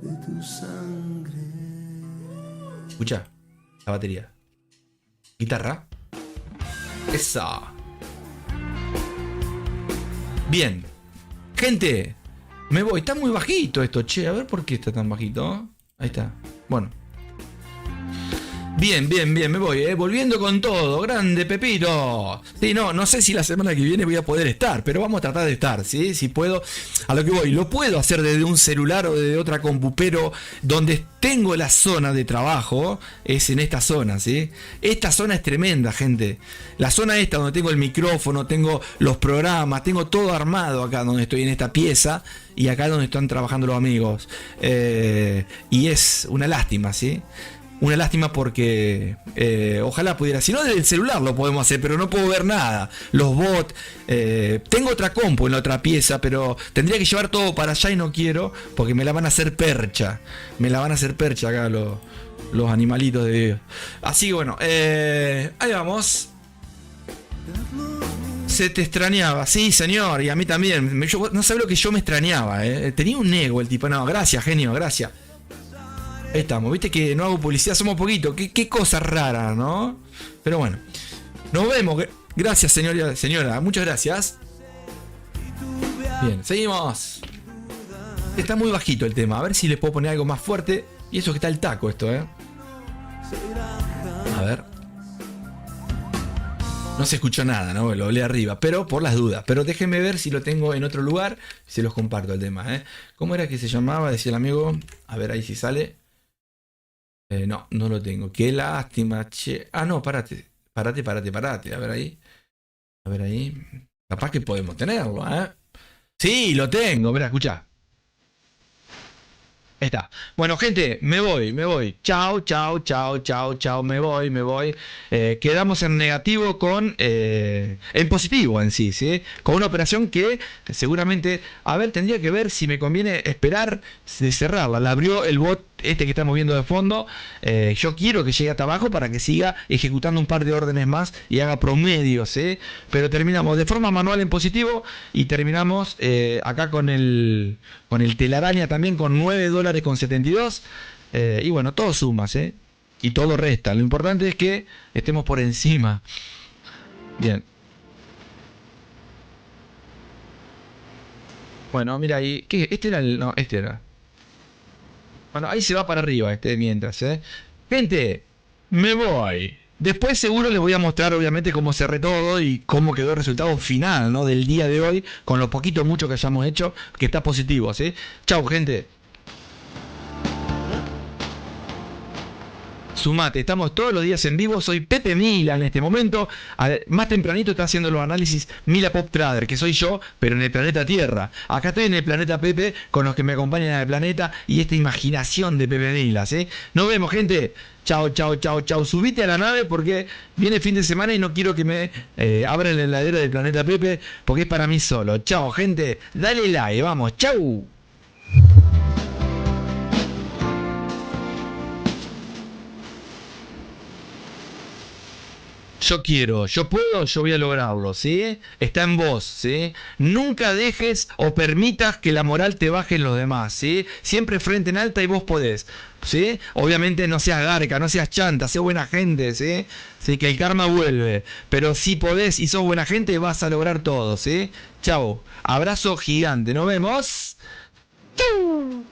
De tu sangre. Escucha la batería. Guitarra. Esa. Bien. Gente, me voy. Está muy bajito esto, che. A ver por qué está tan bajito. Ahí está. Bueno. Bien, me voy, volviendo con todo, grande Pepito. Sí, no sé si la semana que viene voy a poder estar, pero vamos a tratar de estar, ¿sí? Si puedo, a lo que voy, lo puedo hacer desde un celular o desde otra compu, pero donde tengo la zona de trabajo es en esta zona, ¿sí? Esta zona es tremenda, gente. La zona esta donde tengo el micrófono, tengo los programas, tengo todo armado acá donde estoy en esta pieza y acá donde están trabajando los amigos. Y es una lástima, ¿sí? Una lástima porque ojalá pudiera, si no desde el celular lo podemos hacer, pero no puedo ver nada. Los bots, tengo otra compu en la otra pieza, pero tendría que llevar todo para allá y no quiero porque me la van a hacer percha. Me la van a hacer percha acá los animalitos de Dios. Así que bueno, ahí vamos. Se te extrañaba, sí señor, y a mí también. Yo, no sabía lo que yo me extrañaba, tenía un ego el tipo. No, gracias, genio, gracias. Ahí estamos, viste que no hago publicidad, somos poquito. Qué cosa rara, ¿no? Pero bueno, nos vemos. Gracias, señora, muchas gracias. Bien, seguimos. Está muy bajito el tema, a ver si les puedo poner algo más fuerte. Y eso que está el taco esto, A ver. No se escuchó nada, ¿no? Lo hablé arriba, pero por las dudas. Pero déjenme ver si lo tengo en otro lugar. Se los comparto el tema, ¿Cómo era que se llamaba? Decía el amigo. A ver ahí si sale. No lo tengo. Qué lástima, che. Ah, no, parate. A ver ahí. Capaz que podemos tenerlo, Sí, lo tengo. Mira, escuchá. Ahí está. Bueno, gente, me voy. Chao, me voy. Quedamos en negativo en positivo en sí, ¿sí? Con una operación que seguramente, tendría que ver si me conviene esperar de cerrarla. La abrió el bot que estamos viendo de fondo. Yo quiero que llegue hasta abajo para que siga ejecutando un par de órdenes más y haga promedios, pero terminamos de forma manual en positivo y terminamos acá con el telaraña también con $9.72. Y bueno, todo suma, y todo resta. Lo importante es que estemos por encima. Bien. Bueno, mira ahí. ¿Qué? Este era. Bueno, ahí se va para arriba mientras, Gente, me voy. Después seguro les voy a mostrar obviamente cómo cerré todo y cómo quedó el resultado final, ¿no? Del día de hoy, con lo poquito mucho que hayamos hecho, que está positivo, Chau, gente. Sumate, estamos todos los días en vivo. Soy Pepe Mila en este momento. Más tempranito está haciendo los análisis Mila Pop Trader, que soy yo, pero en el planeta Tierra. Acá estoy en el planeta Pepe, con los que me acompañan en el planeta y esta imaginación de Pepe Mila, Nos vemos, gente. Chao. Subite a la nave porque viene fin de semana y no quiero que me abran la heladera del planeta Pepe porque es para mí solo. Chao, gente. Dale like, vamos. Chau. Yo quiero, yo puedo, yo voy a lograrlo, Está en vos, Nunca dejes o permitas que la moral te baje en los demás, Siempre frente en alta y vos podés, Obviamente no seas garca, no seas chanta, sé buena gente, Que el karma vuelve. Pero si podés y sos buena gente, vas a lograr todo, Chau, abrazo gigante, nos vemos. ¡Chau!